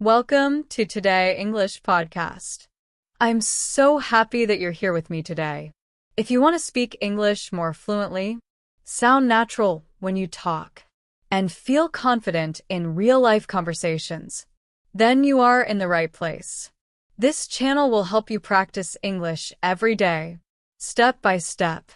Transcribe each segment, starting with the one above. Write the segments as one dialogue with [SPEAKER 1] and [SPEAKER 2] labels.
[SPEAKER 1] Welcome to Today English Podcast. I'm so happy that you're here with me today. If you want to speak English more fluently, sound natural when you talk, and feel confident in real-life conversations, then you are in the right place. This channel will help you practice English every day, step by step,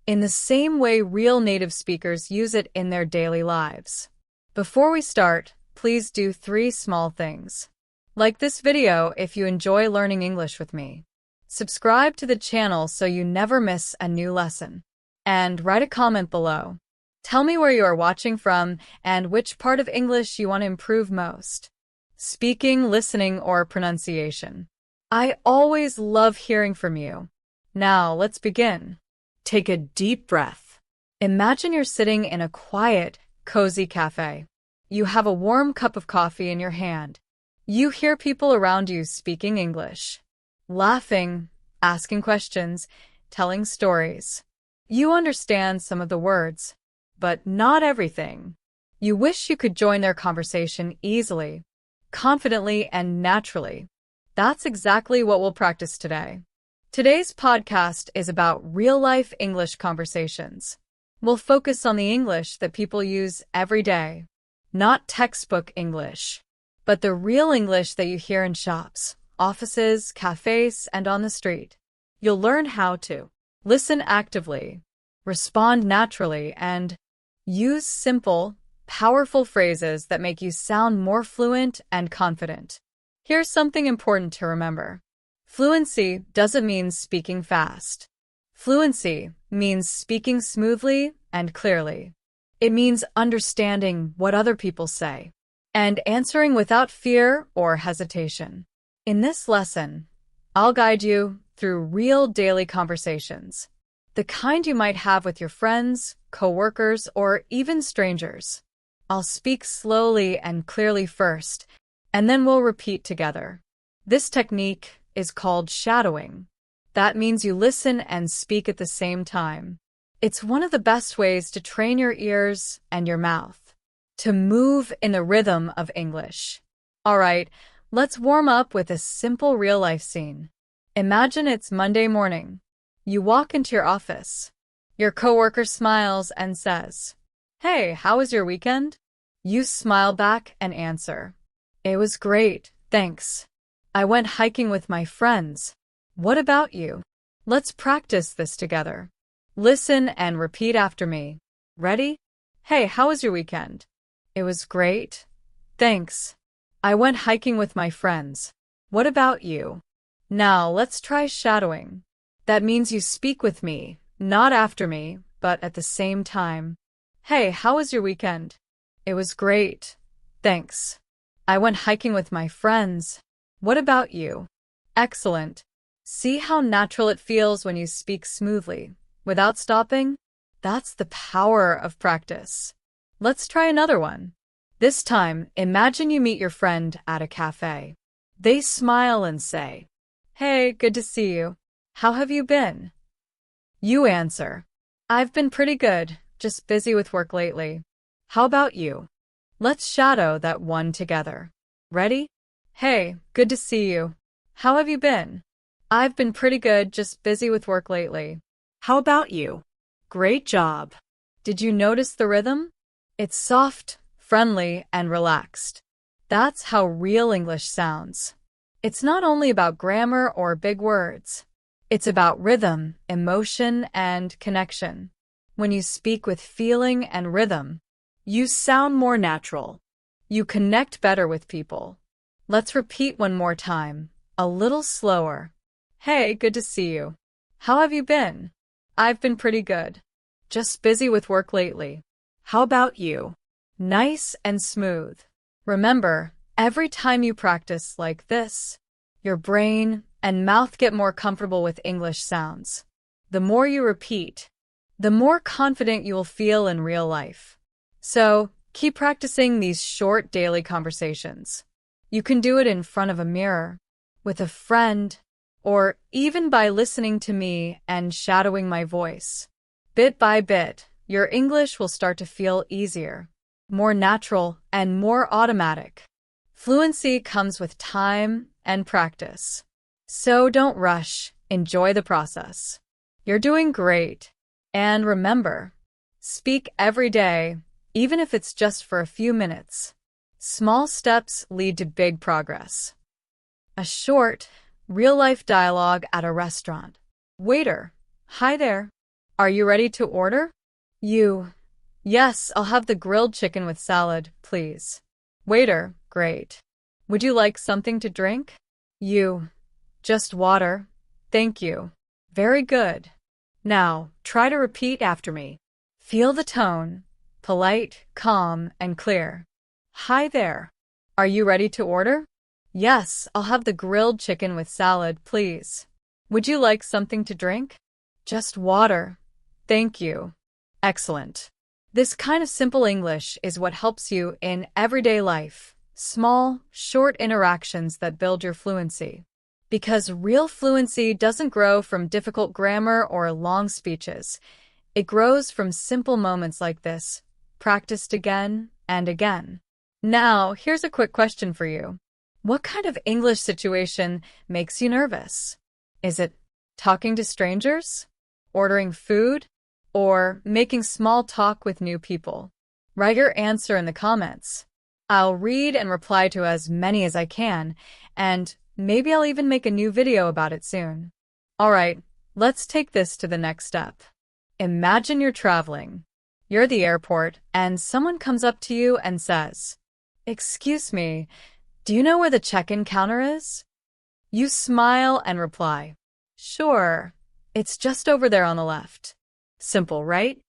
[SPEAKER 1] in the same way real native speakers use it in their daily lives. Before we start, please do 3 small things. Like this video if you enjoy learning English with me. Subscribe to the channel so you never miss a new lesson. And write a comment below. Tell me where you are watching from and which part of English you want to improve most. Speaking, listening, or pronunciation. I always love hearing from you. Now, let's begin. Take a deep breath. Imagine you're sitting in a quiet, cozy cafe. You have a warm cup of coffee in your hand. You hear people around you speaking English, laughing, asking questions, telling stories. You understand some of the words, but not everything. You wish you could join their conversation easily, confidently, and naturally. That's exactly what we'll practice today. Today's podcast is about real-life English conversations. We'll focus on the English that people use every day. Not textbook English, but the real English that you hear in shops, offices, cafes, and on the street. You'll learn how to listen actively, respond naturally, and use simple, powerful phrases that make you sound more fluent and confident. Here's something important to remember. Fluency doesn't mean speaking fast. Fluency means speaking smoothly and clearly. It means understanding what other people say and answering without fear or hesitation. In this lesson, I'll guide you through real daily conversations, the kind you might have with your friends, coworkers, or even strangers. I'll speak slowly and clearly first, and then we'll repeat together. This technique is called shadowing. That means you listen and speak at the same time. It's one of the best ways to train your ears and your mouth to move in the rhythm of English. All right, let's warm up with a simple real-life scene. Imagine it's Monday morning. You walk into your office. Your coworker smiles and says, "Hey, how was your weekend?" You smile back and answer, "It was great, thanks. I went hiking with my friends. What about you?" Let's practice this together. Listen and repeat after me. Ready? "Hey, how was your weekend?" "It was great, thanks. I went hiking with my friends. What about you?" Now, let's try shadowing. That means you speak with me, not after me, but at the same time. "Hey, how was your weekend?" "It was great, thanks. I went hiking with my friends. What about you?" Excellent. See how natural it feels when you speak smoothly, without stopping? That's the power of practice. Let's try another one. This time, imagine you meet your friend at a cafe. They smile and say, "Hey, good to see you. How have you been?" You answer, "I've been pretty good, just busy with work lately. How about you?" Let's shadow that one together. Ready? "Hey, good to see you. How have you been?" "I've been pretty good, just busy with work lately. How about you?" Great job. Did you notice the rhythm? It's soft, friendly, and relaxed. That's how real English sounds. It's not only about grammar or big words. It's about rhythm, emotion, and connection. When you speak with feeling and rhythm, you sound more natural. You connect better with people. Let's repeat one more time, a little slower. "Hey, good to see you. How have you been?" "I've been pretty good. Just busy with work lately. How about you?" Nice and smooth. Remember, every time you practice like this, your brain and mouth get more comfortable with English sounds. The more you repeat, the more confident you will feel in real life. So, keep practicing these short daily conversations. You can do it in front of a mirror, with a friend, or even by listening to me and shadowing my voice. Bit by bit, your English will start to feel easier, more natural, and more automatic. Fluency comes with time and practice. So don't rush, enjoy the process. You're doing great. And remember, speak every day, even if it's just for a few minutes. Small steps lead to big progress. A short, real-life dialogue at a restaurant. Waiter, hi there. Are you ready to order? You, yes, I'll have the grilled chicken with salad, please. Waiter, great. Would you like something to drink? You, just water, thank you. Very good. Now, try to repeat after me. Feel the tone, polite, calm, and clear. Hi there. Are you ready to order? Yes, I'll have the grilled chicken with salad, please. Would you like something to drink? Just water. Thank you. Excellent. This kind of simple English is what helps you in everyday life. Small, short interactions that build your fluency. Because real fluency doesn't grow from difficult grammar or long speeches. It grows from simple moments like this, practiced again and again. Now, here's a quick question for you. What kind of English situation makes you nervous? Is it talking to strangers, ordering food, or making small talk with new people? Write your answer in the comments. I'll read and reply to as many as I can, and maybe I'll even make a new video about it soon. Alright, let's take this to the next step. Imagine you're traveling. You're at the airport, and someone comes up to you and says, "Excuse me, do you know where the check-in counter is?" You smile and reply, "Sure, it's just over there on the left." Simple, right?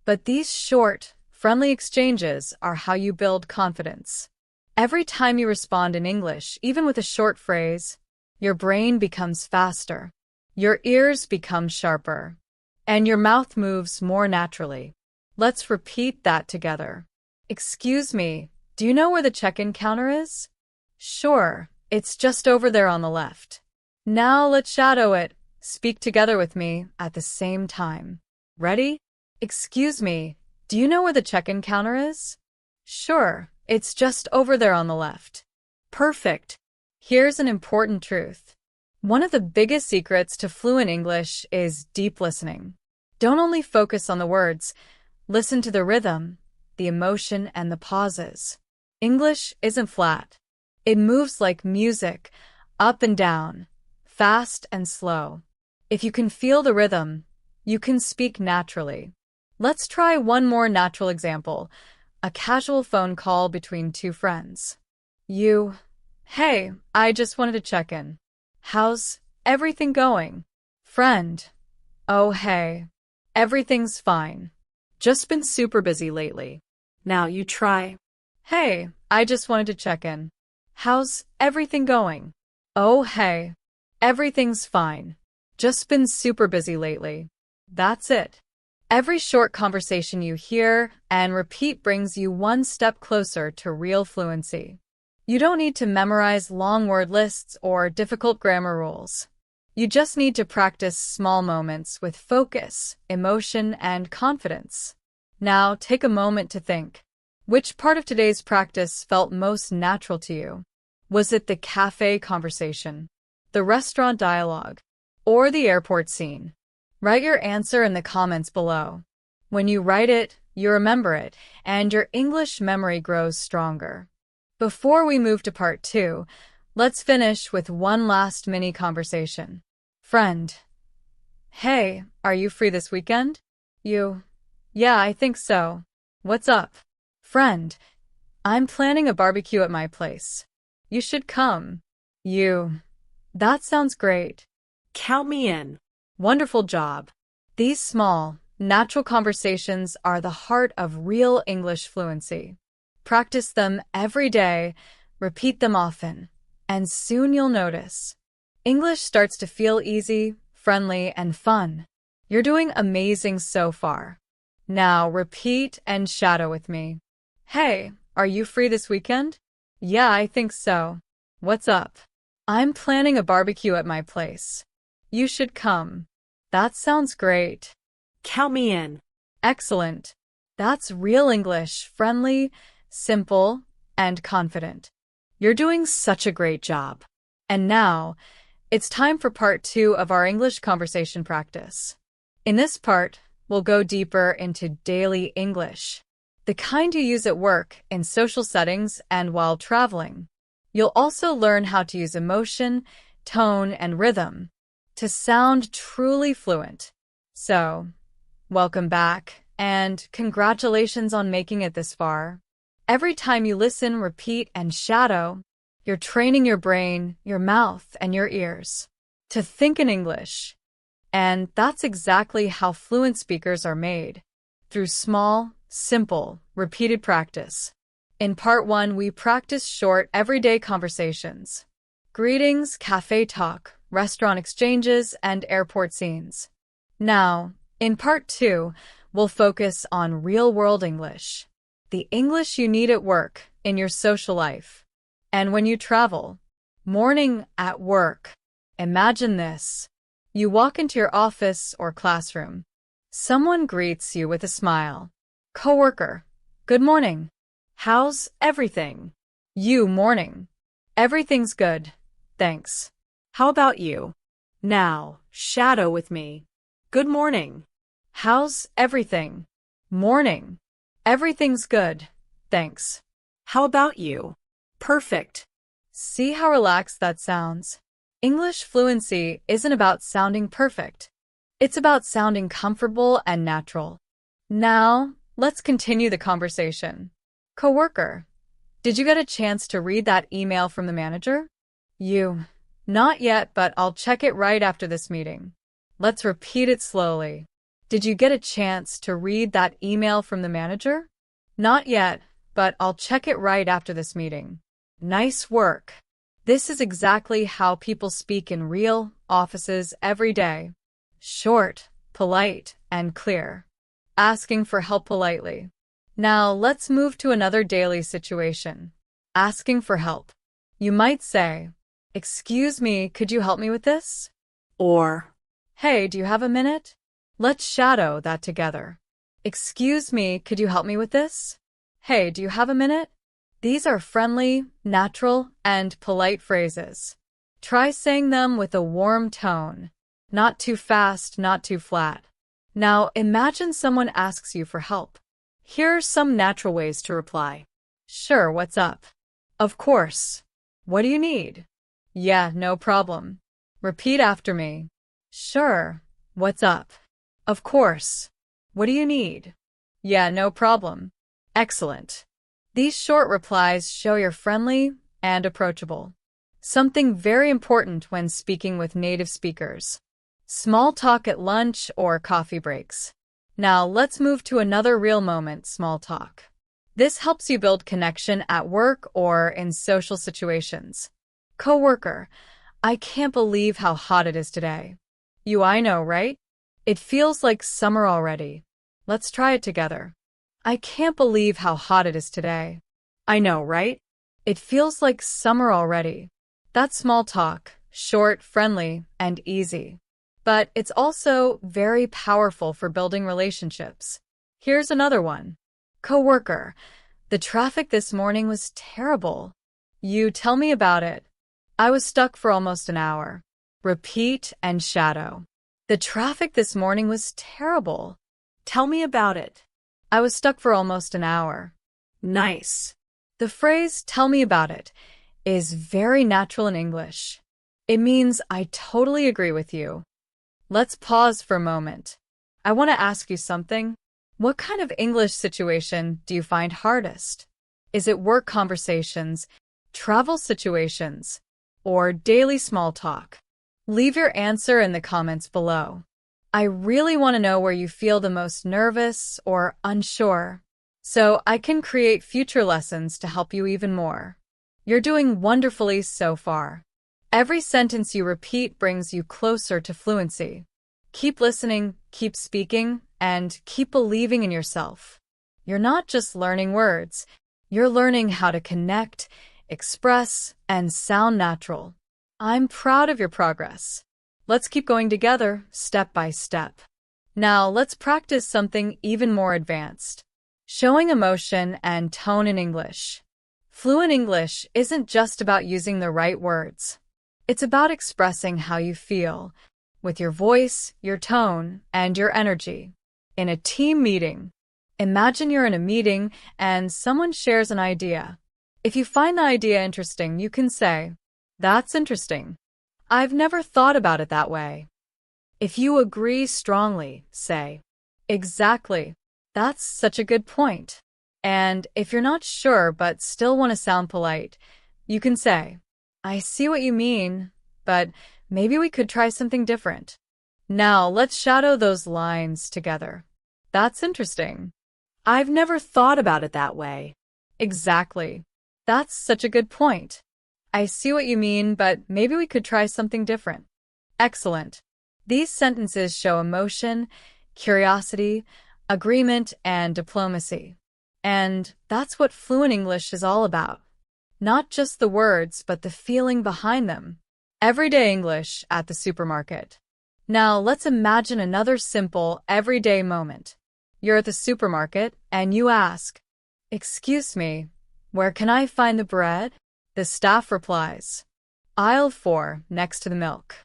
[SPEAKER 1] But these short, friendly exchanges are how you build confidence. Every time you respond in English, even with a short phrase, your brain becomes faster, your ears become sharper, and your mouth moves more naturally. Let's repeat that together. Excuse me, do you know where the check-in counter is? Sure, it's just over there on the left. Now let's shadow it. Speak together with me at the same time. Ready? Excuse me, do you know where the check-in counter is? Sure, it's just over there on the left. Perfect. Here's an important truth. One of the biggest secrets to fluent English is deep listening. Don't only focus on the words, listen to the rhythm, the emotion, and the pauses. English isn't flat. It moves like music, up and down, fast and slow. If you can feel the rhythm, you can speak naturally. Let's try one more natural example, a casual phone call between two friends. You, hey, I just wanted to check in. How's everything going? Friend, oh hey, everything's fine. Just been super busy lately. Now you try. Hey, I just wanted to check in. How's everything going? Oh hey, everything's fine. Just been super busy lately. That's it. Every short conversation you hear and repeat brings you one step closer to real fluency. You don't need to memorize long word lists or difficult grammar rules. You just need to practice small moments with focus, emotion, and confidence. Now take a moment to think. Which part of today's practice felt most natural to you? Was it the cafe conversation, the restaurant dialogue, or the airport scene? Write your answer in the comments below. When you write it, you remember it, and your English memory grows stronger. Before we move to part 2, let's finish with one last mini conversation. Friend, hey, are you free this weekend? You, yeah, I think so. What's up? Friend, I'm planning a barbecue at my place. You should come. You, that sounds great.
[SPEAKER 2] Count me in.
[SPEAKER 1] Wonderful job. These small, natural conversations are the heart of real English fluency. Practice them every day, repeat them often, and soon you'll notice. English starts to feel easy, friendly, and fun. You're doing amazing so far. Now repeat and shadow with me. Hey, are you free this weekend? Yeah, I think so. What's up? I'm planning a barbecue at my place. You should come. That sounds great.
[SPEAKER 2] Count me in.
[SPEAKER 1] Excellent. That's real English, friendly, simple, and confident. You're doing such a great job. And now, it's time for part 2 of our English conversation practice. In this part, we'll go deeper into daily English, the kind you use at work, in social settings, and while traveling. You'll also learn how to use emotion, tone, and rhythm to sound truly fluent. So, welcome back, and congratulations on making it this far. Every time you listen, repeat, and shadow, you're training your brain, your mouth, and your ears to think in English. And that's exactly how fluent speakers are made, through small, simple, repeated practice. In part 1, we practice short, everyday conversations. Greetings, cafe talk, restaurant exchanges, and airport scenes. Now, in part 2, we'll focus on real-world English, the English you need at work, in your social life, and when you travel. Morning at work. Imagine this. You walk into your office or classroom. Someone greets you with a smile. Coworker, good morning. How's everything? You, morning. Everything's good, thanks.
[SPEAKER 2] How about you? Now, shadow with me. Good morning.
[SPEAKER 1] How's everything? Morning. Everything's good, thanks.
[SPEAKER 2] How about you? Perfect.
[SPEAKER 1] See how relaxed that sounds? English fluency isn't about sounding perfect. It's about sounding comfortable and natural. Now, let's continue the conversation. Coworker, did you get a chance to read that email from the manager? You, not yet, but I'll check it right after this meeting. Let's repeat it slowly. Did you get a chance to read that email from the manager? Not yet, but I'll check it right after this meeting. Nice work. This is exactly how people speak in real offices every day. Short, polite, and clear. Asking for help politely. Now, let's move to another daily situation. Asking for help. You might say, "Excuse me, could you help me with this?"
[SPEAKER 2] Or,
[SPEAKER 1] "Hey, do you have a minute?" Let's shadow that together. "Excuse me, could you help me with this?" "Hey, do you have a minute?" These are friendly, natural, and polite phrases. Try saying them with a warm tone. Not too fast, not too flat. Now, imagine someone asks you for help. Here are some natural ways to reply. Sure, what's up? Of course. What do you need? Yeah, no problem. Repeat after me. Sure, what's up? Of course. What do you need? Yeah, no problem. Excellent. These short replies show you're friendly and approachable. Something very important when speaking with native speakers. Small talk at lunch or coffee breaks. Now, let's move to another real moment, small talk. This helps you build connection at work or in social situations. Coworker, I can't believe how hot it is today. You, I know, right? It feels like summer already. Let's try it together. I can't believe how hot it is today. I know, right? It feels like summer already. That's small talk, short, friendly, and easy. But it's also very powerful for building relationships. Here's another one. Coworker, the traffic this morning was terrible. You, tell me about it. I was stuck for almost an hour. Repeat and shadow. The traffic this morning was terrible.
[SPEAKER 2] Tell me about it.
[SPEAKER 1] I was stuck for almost an hour.
[SPEAKER 2] Nice.
[SPEAKER 1] The phrase, tell me about it, is very natural in English. It means I totally agree with you. Let's pause for a moment. I want to ask you something. What kind of English situation do you find hardest? Is it work conversations, travel situations, or daily small talk? Leave your answer in the comments below. I really want to know where you feel the most nervous or unsure, so I can create future lessons to help you even more. You're doing wonderfully so far. Every sentence you repeat brings you closer to fluency. Keep listening, keep speaking, and keep believing in yourself. You're not just learning words, you're learning how to connect, express, and sound natural. I'm proud of your progress. Let's keep going together, step by step. Now, let's practice something even more advanced. Showing emotion and tone in English. Fluent English isn't just about using the right words. It's about expressing how you feel, with your voice, your tone, and your energy. In a team meeting, imagine you're in a meeting and someone shares an idea. If you find the idea interesting, you can say, "That's interesting. I've never thought about it that way." If you agree strongly, say, "Exactly. That's such a good point." And if you're not sure but still want to sound polite, you can say, "I see what you mean, but maybe we could try something different." Now let's shadow those lines together. "That's interesting. I've never thought about it that way." "Exactly. That's such a good point. I see what you mean, but maybe we could try something different." Excellent. These sentences show emotion, curiosity, agreement, and diplomacy. And that's what fluent English is all about. Not just the words, but the feeling behind them. Everyday English at the supermarket. Now let's imagine another simple, everyday moment. You're at the supermarket and you ask, "Excuse me, where can I find the bread?" The staff replies, "Aisle 4, next to the milk."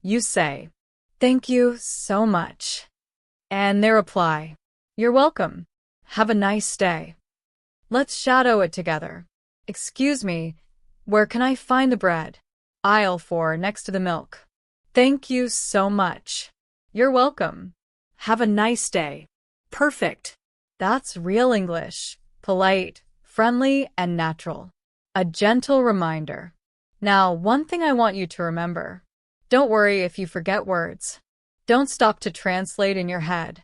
[SPEAKER 1] You say, "Thank you so much." And they reply, "You're welcome. Have a nice day." Let's shadow it together. "Excuse me, where can I find the bread?" "Aisle 4, next to the milk." "Thank you so much." "You're welcome. Have a nice day." Perfect. That's real English. Polite, friendly, and natural. A gentle reminder. Now, one thing I want you to remember. Don't worry if you forget words. Don't stop to translate in your head.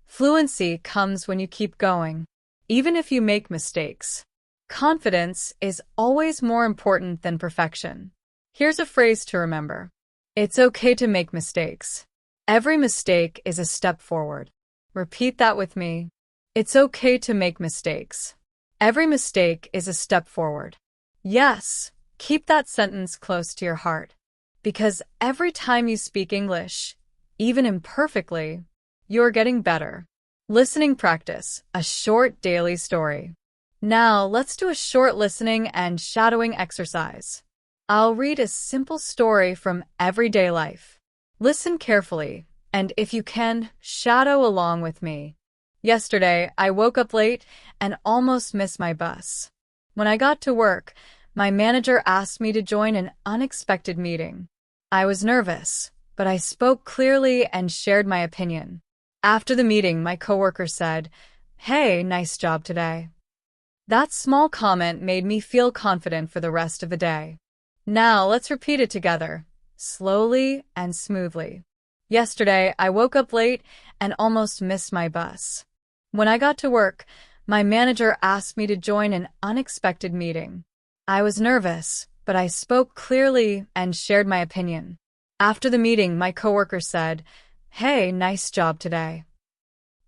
[SPEAKER 1] Fluency comes when you keep going, even if you make mistakes. Confidence is always more important than perfection. Here's a phrase to remember. It's okay to make mistakes. Every mistake is a step forward. Repeat that with me. It's okay to make mistakes. Every mistake is a step forward. Yes, keep that sentence close to your heart. Because every time you speak English, even imperfectly, you're getting better. Listening practice, a short daily story. Now, let's do a short listening and shadowing exercise. I'll read a simple story from everyday life. Listen carefully, and if you can, shadow along with me. Yesterday, I woke up late and almost missed my bus. When I got to work, my manager asked me to join an unexpected meeting. I was nervous, but I spoke clearly and shared my opinion. After the meeting, my coworker said, "Hey, nice job today." That small comment made me feel confident for the rest of the day. Now let's repeat it together, slowly and smoothly. Yesterday, I woke up late and almost missed my bus. When I got to work, my manager asked me to join an unexpected meeting. I was nervous, but I spoke clearly and shared my opinion. After the meeting, my coworker said, "Hey, nice job today."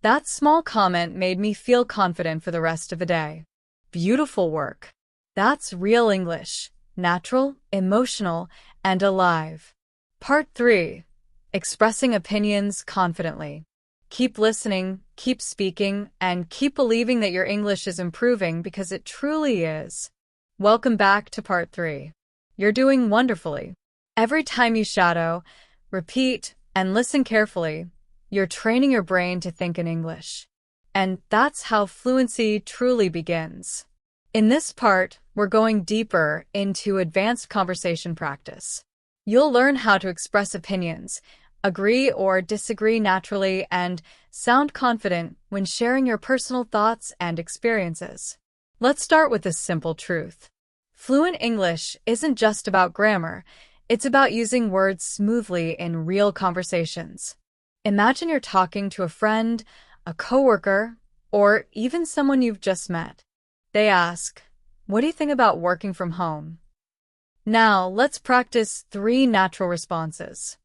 [SPEAKER 1] That small comment made me feel confident for the rest of the day. Beautiful work. That's real English. Natural, emotional, and alive. Part 3. Expressing opinions confidently. Keep listening, keep speaking, and keep believing that your English is improving because it truly is. Welcome back to Part 3. You're doing wonderfully. Every time you shadow, repeat, and listen carefully, you're training your brain to think in English. And that's how fluency truly begins. In this part, we're going deeper into advanced conversation practice. You'll learn how to express opinions, agree or disagree naturally, and sound confident when sharing your personal thoughts and experiences. Let's start with a simple truth. Fluent English isn't just about grammar, it's about using words smoothly in real conversations. Imagine you're talking to a friend, a coworker, or even someone you've just met. They ask, "What do you think about working from home?" Now, let's practice 3 natural responses.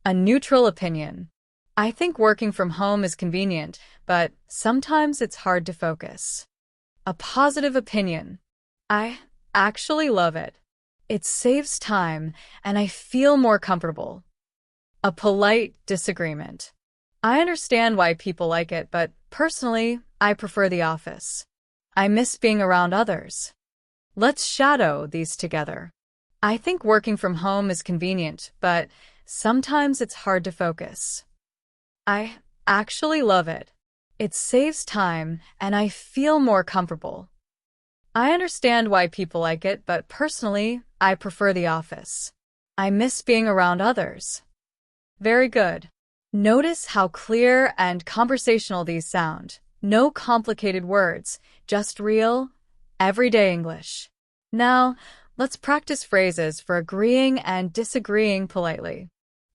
[SPEAKER 1] A neutral opinion. I think working from home is convenient, but sometimes it's hard to focus. A positive opinion. I actually love it. It saves time, and I feel more comfortable. A polite disagreement. I understand why people like it, but personally, I prefer the office. I miss being around others. Let's shadow these together. I think working from home is convenient, but sometimes it's hard to focus. I actually love it. It saves time and I feel more comfortable. I understand why people like it, but personally, I prefer the office. I miss being around others. Very good. Notice how clear and conversational these sound. No complicated words, just real, everyday English. Now, let's practice phrases for agreeing and disagreeing politely.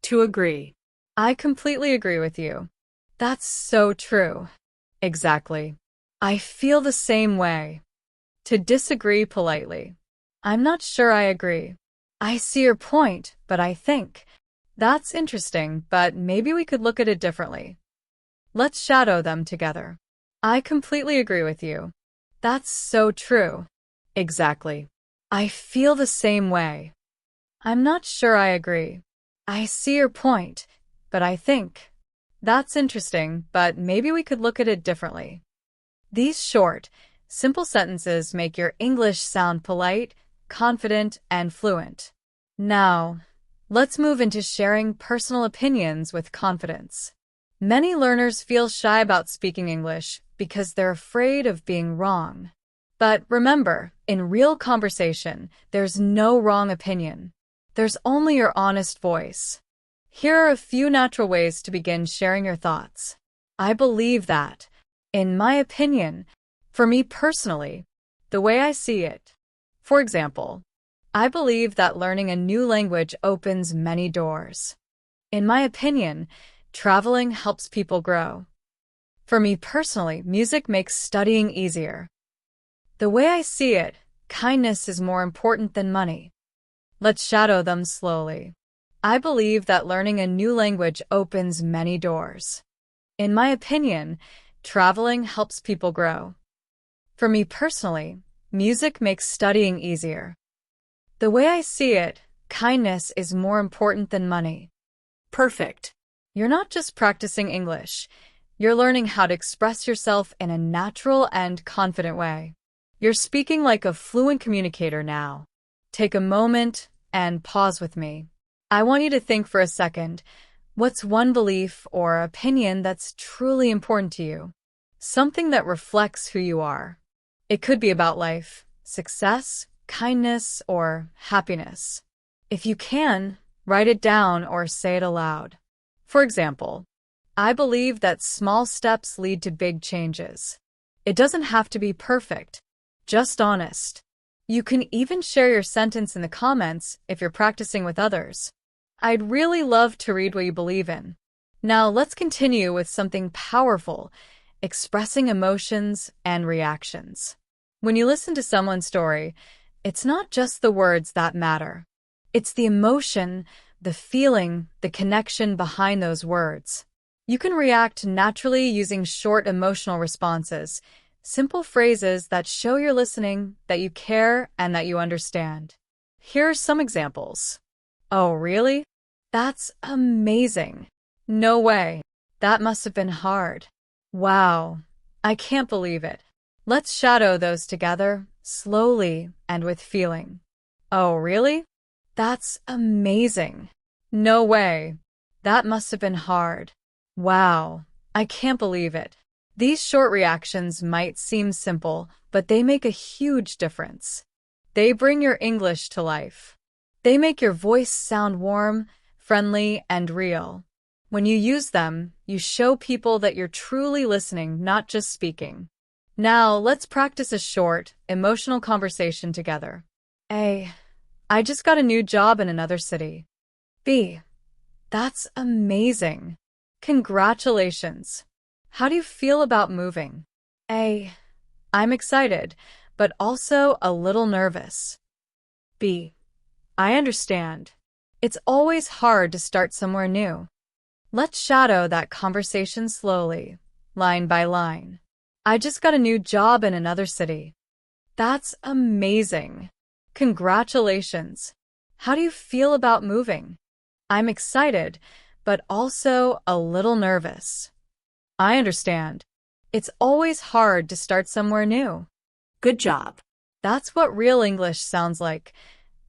[SPEAKER 2] To agree.
[SPEAKER 1] I completely agree with you. That's so true. Exactly. I feel the same way. To disagree politely. I'm not sure I agree. I see your point, but I think. That's interesting, but maybe we could look at it differently. Let's shadow them together. I completely agree with you. That's so true. Exactly. I feel the same way. I'm not sure I agree. I see your point, but I think. That's interesting, but maybe we could look at it differently. These short, simple sentences make your English sound polite, confident, and fluent. Now, let's move into sharing personal opinions with confidence. Many learners feel shy about speaking English because they're afraid of being wrong. But remember, in real conversation, there's no wrong opinion. There's only your honest voice. Here are a few natural ways to begin sharing your thoughts. I believe that, in my opinion, for me personally, the way I see it. For example, I believe that learning a new language opens many doors. In my opinion, traveling helps people grow. For me personally, music makes studying easier. The way I see it, kindness is more important than money. Let's shadow them slowly. I believe that learning a new language opens many doors. In my opinion, traveling helps people grow. For me personally, music makes studying easier. The way I see it, kindness is more important than money.
[SPEAKER 2] Perfect.
[SPEAKER 1] You're not just practicing English. You're learning how to express yourself in a natural and confident way. You're speaking like a fluent communicator now. Take a moment and pause with me. I want you to think for a second, what's one belief or opinion that's truly important to you? Something that reflects who you are. It could be about life, success, kindness, or happiness. If you can, write it down or say it aloud. For example, I believe that small steps lead to big changes. It doesn't have to be perfect, just honest. You can even share your sentence in the comments if you're practicing with others. I'd really love to read what you believe in. Now let's continue with something powerful, expressing emotions and reactions. When you listen to someone's story, it's not just the words that matter. It's the emotion, the feeling, the connection behind those words. You can react naturally using short emotional responses, simple phrases that show you're listening, that you care, and that you understand. Here are some examples. Oh, really? That's amazing. No way. That must have been hard. Wow. I can't believe it. Let's shadow those together, slowly and with feeling. Oh, really? That's amazing. No way. That must have been hard. Wow. I can't believe it. These short reactions might seem simple, but they make a huge difference. They bring your English to life. They make your voice sound warm, friendly, and real. When you use them, you show people that you're truly listening, not just speaking. Now, let's practice a short, emotional conversation together. A. I just got a new job in another city. B. That's amazing. Congratulations. How do you feel about moving? A. I'm excited, but also a little nervous. B. I understand. It's always hard to start somewhere new. Let's shadow that conversation slowly, line by line. I just got a new job in another city. That's amazing. Congratulations. How do you feel about moving? I'm excited, but also a little nervous. I understand. It's always hard to start somewhere new.
[SPEAKER 2] Good job.
[SPEAKER 1] That's what real English sounds like.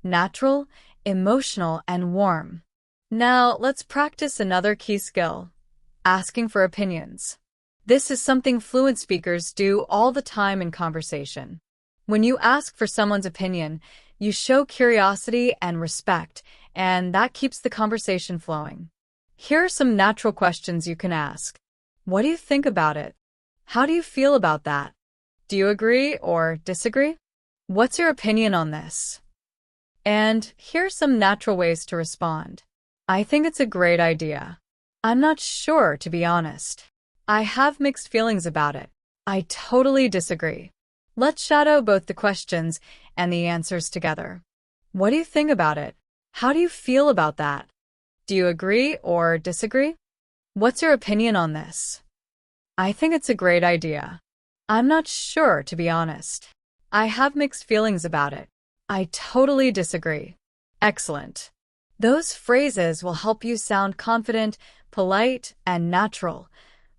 [SPEAKER 1] Natural, emotional, and warm. Now, let's practice another key skill. Asking for opinions. This is something fluent speakers do all the time in conversation. When you ask for someone's opinion, you show curiosity and respect, and that keeps the conversation flowing. Here are some natural questions you can ask. What do you think about it? How do you feel about that? Do you agree or disagree? What's your opinion on this? And here's some natural ways to respond. I think it's a great idea. I'm not sure, to be honest. I have mixed feelings about it. I totally disagree. Let's shadow both the questions and the answers together. What do you think about it? How do you feel about that? Do you agree or disagree? What's your opinion on this? I think it's a great idea. I'm not sure, to be honest. I have mixed feelings about it. I totally disagree. Excellent. Those phrases will help you sound confident, polite, and natural,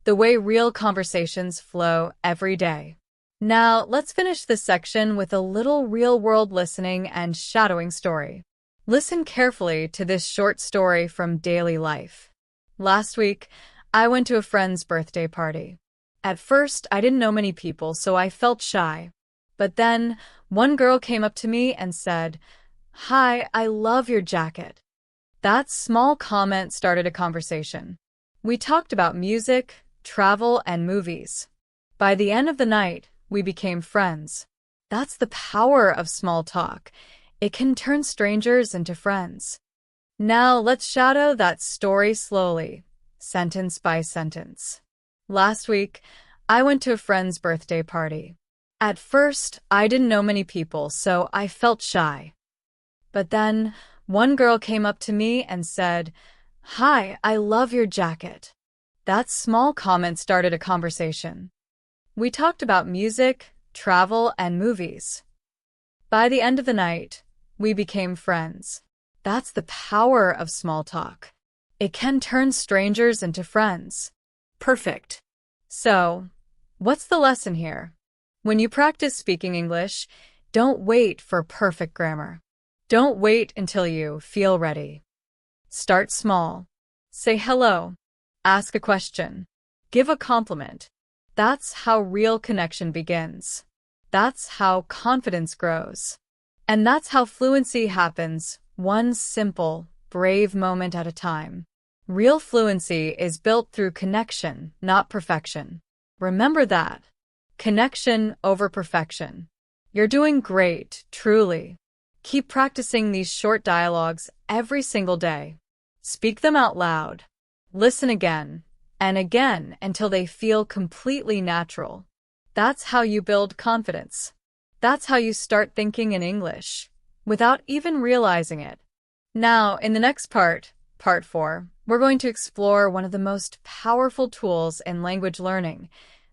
[SPEAKER 1] the way real conversations flow every day. Now, let's finish this section with a little real-world listening and shadowing story. Listen carefully to this short story from daily life. Last week, I went to a friend's birthday party. At first, I didn't know many people, so I felt shy. But then, one girl came up to me and said, "Hi, I love your jacket." That small comment started a conversation. We talked about music, travel, and movies. By the end of the night, we became friends. That's the power of small talk. It can turn strangers into friends. Now let's shadow that story slowly, sentence by sentence. Last week, I went to a friend's birthday party. At first, I didn't know many people, so I felt shy. But then, one girl came up to me and said, "Hi, I love your jacket." That small comment started a conversation. We talked about music, travel, and movies. By the end of the night, we became friends. That's the power of small talk. It can turn strangers into friends. Perfect. So, what's the lesson here? When you practice speaking English, don't wait for perfect grammar. Don't wait until you feel ready. Start small. Say hello. Ask a question. Give a compliment. That's how real connection begins. That's how confidence grows. And that's how fluency happens, one simple, brave moment at a time. Real fluency is built through connection, not perfection. Remember that. Connection over perfection. You're doing great, truly. Keep practicing these short dialogues every single day. Speak them out loud. Listen again and again until they feel completely natural. That's how you build confidence. That's how you start thinking in English, without even realizing it. Now, in the next part 4, we're going to explore one of the most powerful tools in language learning,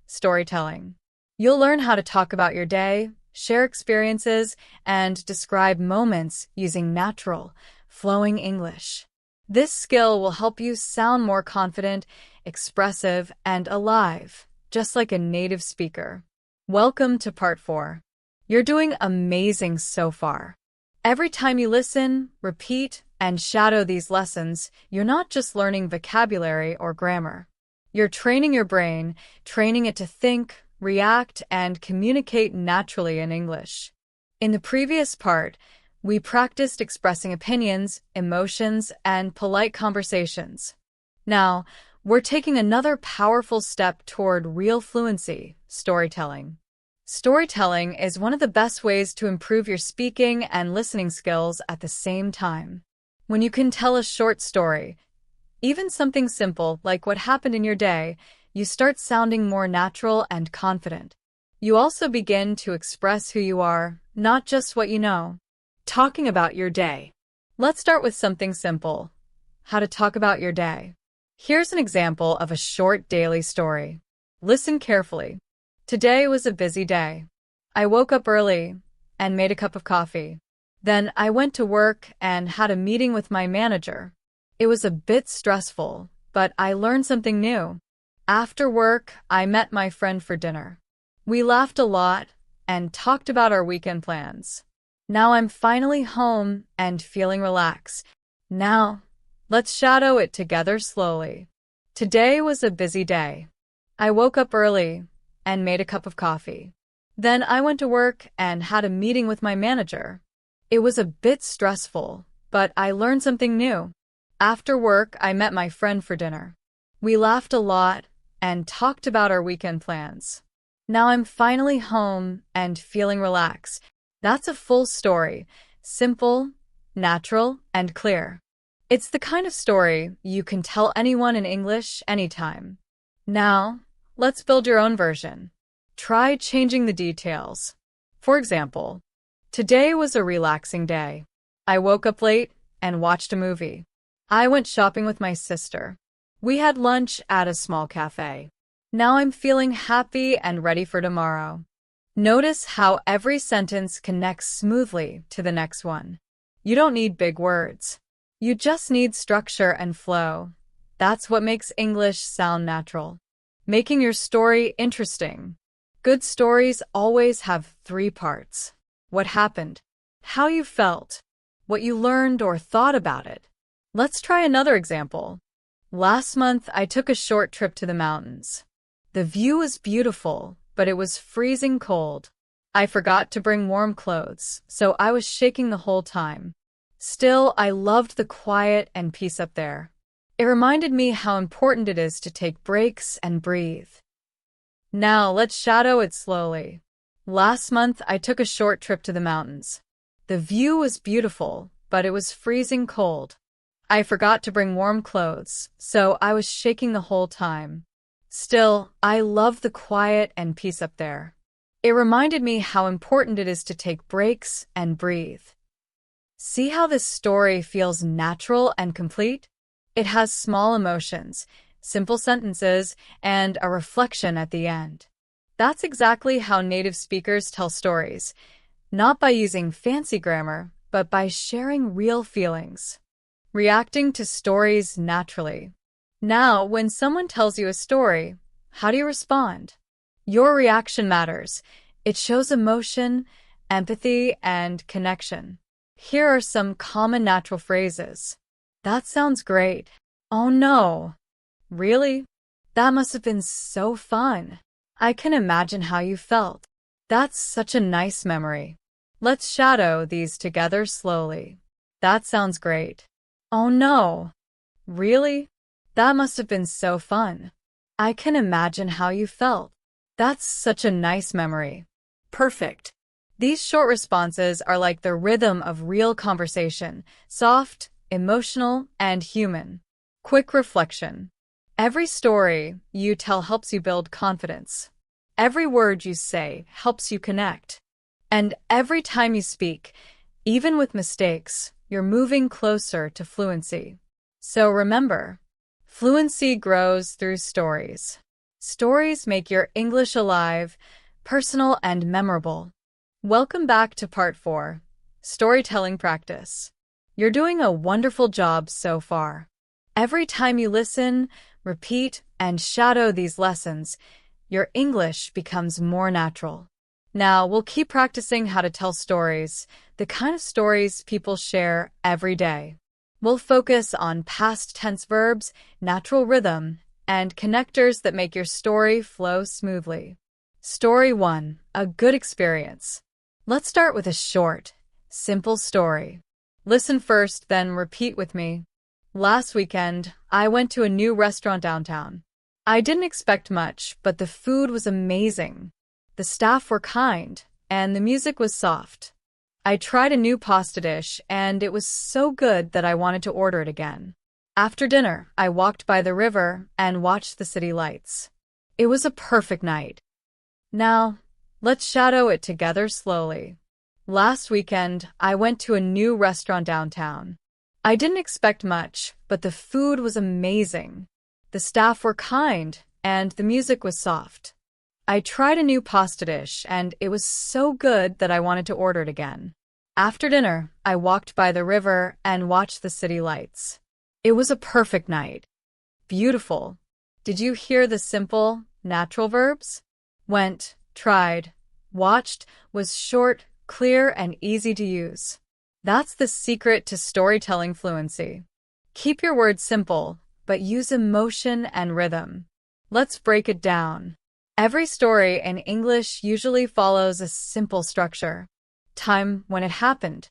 [SPEAKER 1] storytelling. You'll learn how to talk about your day, share experiences, and describe moments using natural, flowing English. This skill will help you sound more confident, expressive, and alive, just like a native speaker. Welcome to part 4. You're doing amazing so far. Every time you listen, repeat, and shadow these lessons, you're not just learning vocabulary or grammar. You're training your brain, training it to think, react, and communicate naturally in English. In the previous part, we practiced expressing opinions, emotions, and polite conversations. Now, we're taking another powerful step toward real fluency, storytelling. Storytelling is one of the best ways to improve your speaking and listening skills at the same time. When you can tell a short story, even something simple like what happened in your day, you start sounding more natural and confident. You also begin to express who you are, not just what you know. Talking about your day. Let's start with something simple. How to talk about your day. Here's an example of a short daily story. Listen carefully. Today was a busy day. I woke up early and made a cup of coffee. Then I went to work and had a meeting with my manager. It was a bit stressful, but I learned something new. After work, I met my friend for dinner. We laughed a lot and talked about our weekend plans. Now I'm finally home and feeling relaxed. Now, let's shadow it together slowly. Today was a busy day. I woke up early and made a cup of coffee. Then I went to work and had a meeting with my manager. It was a bit stressful, but I learned something new. After work, I met my friend for dinner. We laughed a lot and talked about our weekend plans. Now I'm finally home and feeling relaxed. That's a full story, simple, natural, and clear. It's the kind of story you can tell anyone in English anytime. Now, let's build your own version. Try changing the details. For example, today was a relaxing day. I woke up late and watched a movie. I went shopping with my sister. We had lunch at a small cafe. Now I'm feeling happy and ready for tomorrow. Notice how every sentence connects smoothly to the next one. You don't need big words. You just need structure and flow. That's what makes English sound natural. Making your story interesting. Good stories always have 3 parts. What happened, how you felt, what you learned or thought about it. Let's try another example. Last month, I took a short trip to the mountains. The view was beautiful, but it was freezing cold. I forgot to bring warm clothes, so I was shaking the whole time. Still, I loved the quiet and peace up there. It reminded me how important it is to take breaks and breathe. Now, let's shadow it slowly. Last month, I took a short trip to the mountains. The view was beautiful, but it was freezing cold. I forgot to bring warm clothes, so I was shaking the whole time. Still, I loved the quiet and peace up there. It reminded me how important it is to take breaks and breathe. See how this story feels natural and complete? It has small emotions, simple sentences, and a reflection at the end. That's exactly how native speakers tell stories, not by using fancy grammar, but by sharing real feelings. Reacting to stories naturally. Now, when someone tells you a story, how do you respond? Your reaction matters. It shows emotion, empathy, and connection. Here are some common natural phrases. That sounds great. Oh no. Really? That must have been so fun. I can imagine how you felt. That's such a nice memory. Let's shadow these together slowly. That sounds great. Oh no. Really? That must have been so fun. I can imagine how you felt. That's such a nice memory. Perfect. These short responses are like the rhythm of real conversation, soft, emotional, and human. Quick reflection. Every story you tell helps you build confidence. Every word you say helps you connect. And every time you speak, even with mistakes, you're moving closer to fluency. So remember, fluency grows through stories. Stories make your English alive, personal, and memorable. Welcome back to Part 4, Storytelling Practice. You're doing a wonderful job so far. Every time you listen, repeat, and shadow these lessons, your English becomes more natural. Now, we'll keep practicing how to tell stories, the kind of stories people share every day. We'll focus on past tense verbs, natural rhythm, and connectors that make your story flow smoothly. Story 1, a good experience. Let's start with a short, simple story. Listen first, then repeat with me. Last weekend, I went to a new restaurant downtown. I didn't expect much, but the food was amazing. The staff were kind, and the music was soft. I tried a new pasta dish, and it was so good that I wanted to order it again. After dinner, I walked by the river and watched the city lights. It was a perfect night. Now, let's shadow it together slowly. Last weekend, I went to a new restaurant downtown. I didn't expect much, but the food was amazing. The staff were kind, and the music was soft. I tried a new pasta dish, and it was so good that I wanted to order it again. After dinner, I walked by the river and watched the city lights. It was a perfect night. Beautiful. Did you hear the simple, natural verbs? Went, tried, watched was short, clear, and easy to use. That's the secret to storytelling fluency. Keep your words simple, but use emotion and rhythm. Let's break it down. Every story in English usually follows a simple structure. Time, when it happened.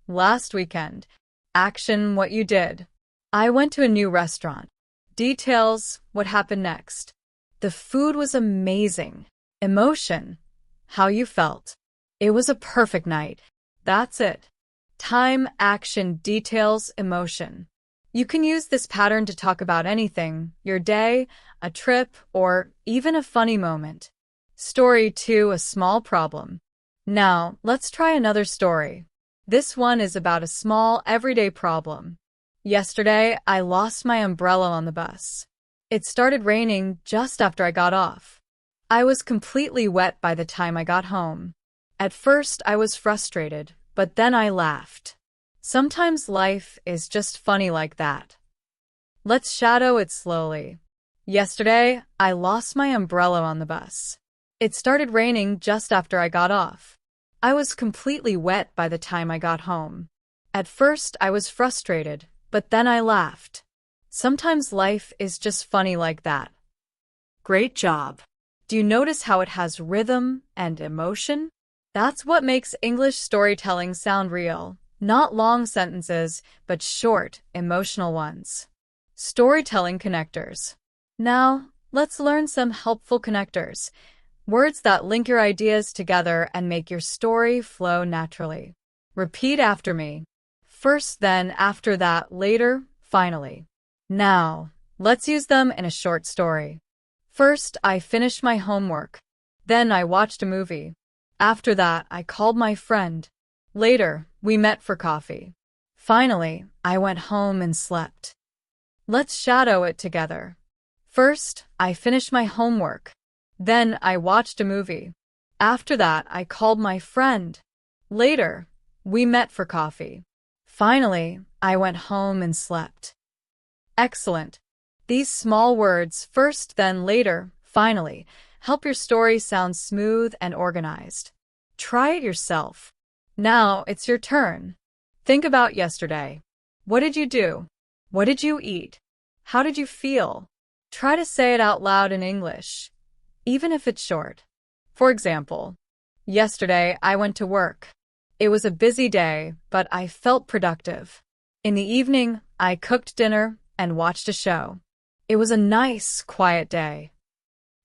[SPEAKER 1] Last weekend. Action, what you did. I went to a new restaurant. Details, what happened next. The food was amazing. Emotion, how you felt. It was a perfect night. That's it. Time, action, details, emotion. You can use this pattern to talk about anything, your day, a trip, or even a funny moment. Story 2, a small problem. Now, let's try another story. This one is about a small, everyday problem. Yesterday, I lost my umbrella on the bus. It started raining just after I got off. I was completely wet by the time I got home. At first, I was frustrated, but then I laughed. Sometimes life is just funny like that. Let's shadow it slowly. Yesterday, I lost my umbrella on the bus. It started raining just after I got off. I was completely wet by the time I got home. At first, I was frustrated, but then I laughed. Sometimes life is just funny like that.
[SPEAKER 2] Great job.
[SPEAKER 1] Do you notice how it has rhythm and emotion? That's what makes English storytelling sound real. Not long sentences, but short, emotional ones. Storytelling connectors. Now, let's learn some helpful connectors. Words that link your ideas together and make your story flow naturally. Repeat after me. First, then, after that, later, finally. Now, let's use them in a short story. First, I finished my homework. Then I watched a movie. After that, I called my friend. Later, we met for coffee. Finally, I went home and slept. Let's shadow it together. First, I finished my homework. Then I watched a movie. After that, I called my friend. Later, we met for coffee. Finally, I went home and slept. Excellent. These small words, first, then, later, finally, help your story sound smooth and organized. Try it yourself. Now it's your turn. Think about yesterday. What did you do? What did you eat? How did you feel? Try to say it out loud in English, even if it's short. For example, yesterday I went to work. It was a busy day, but I felt productive. In the evening, I cooked dinner and watched a show. It was a nice, quiet day.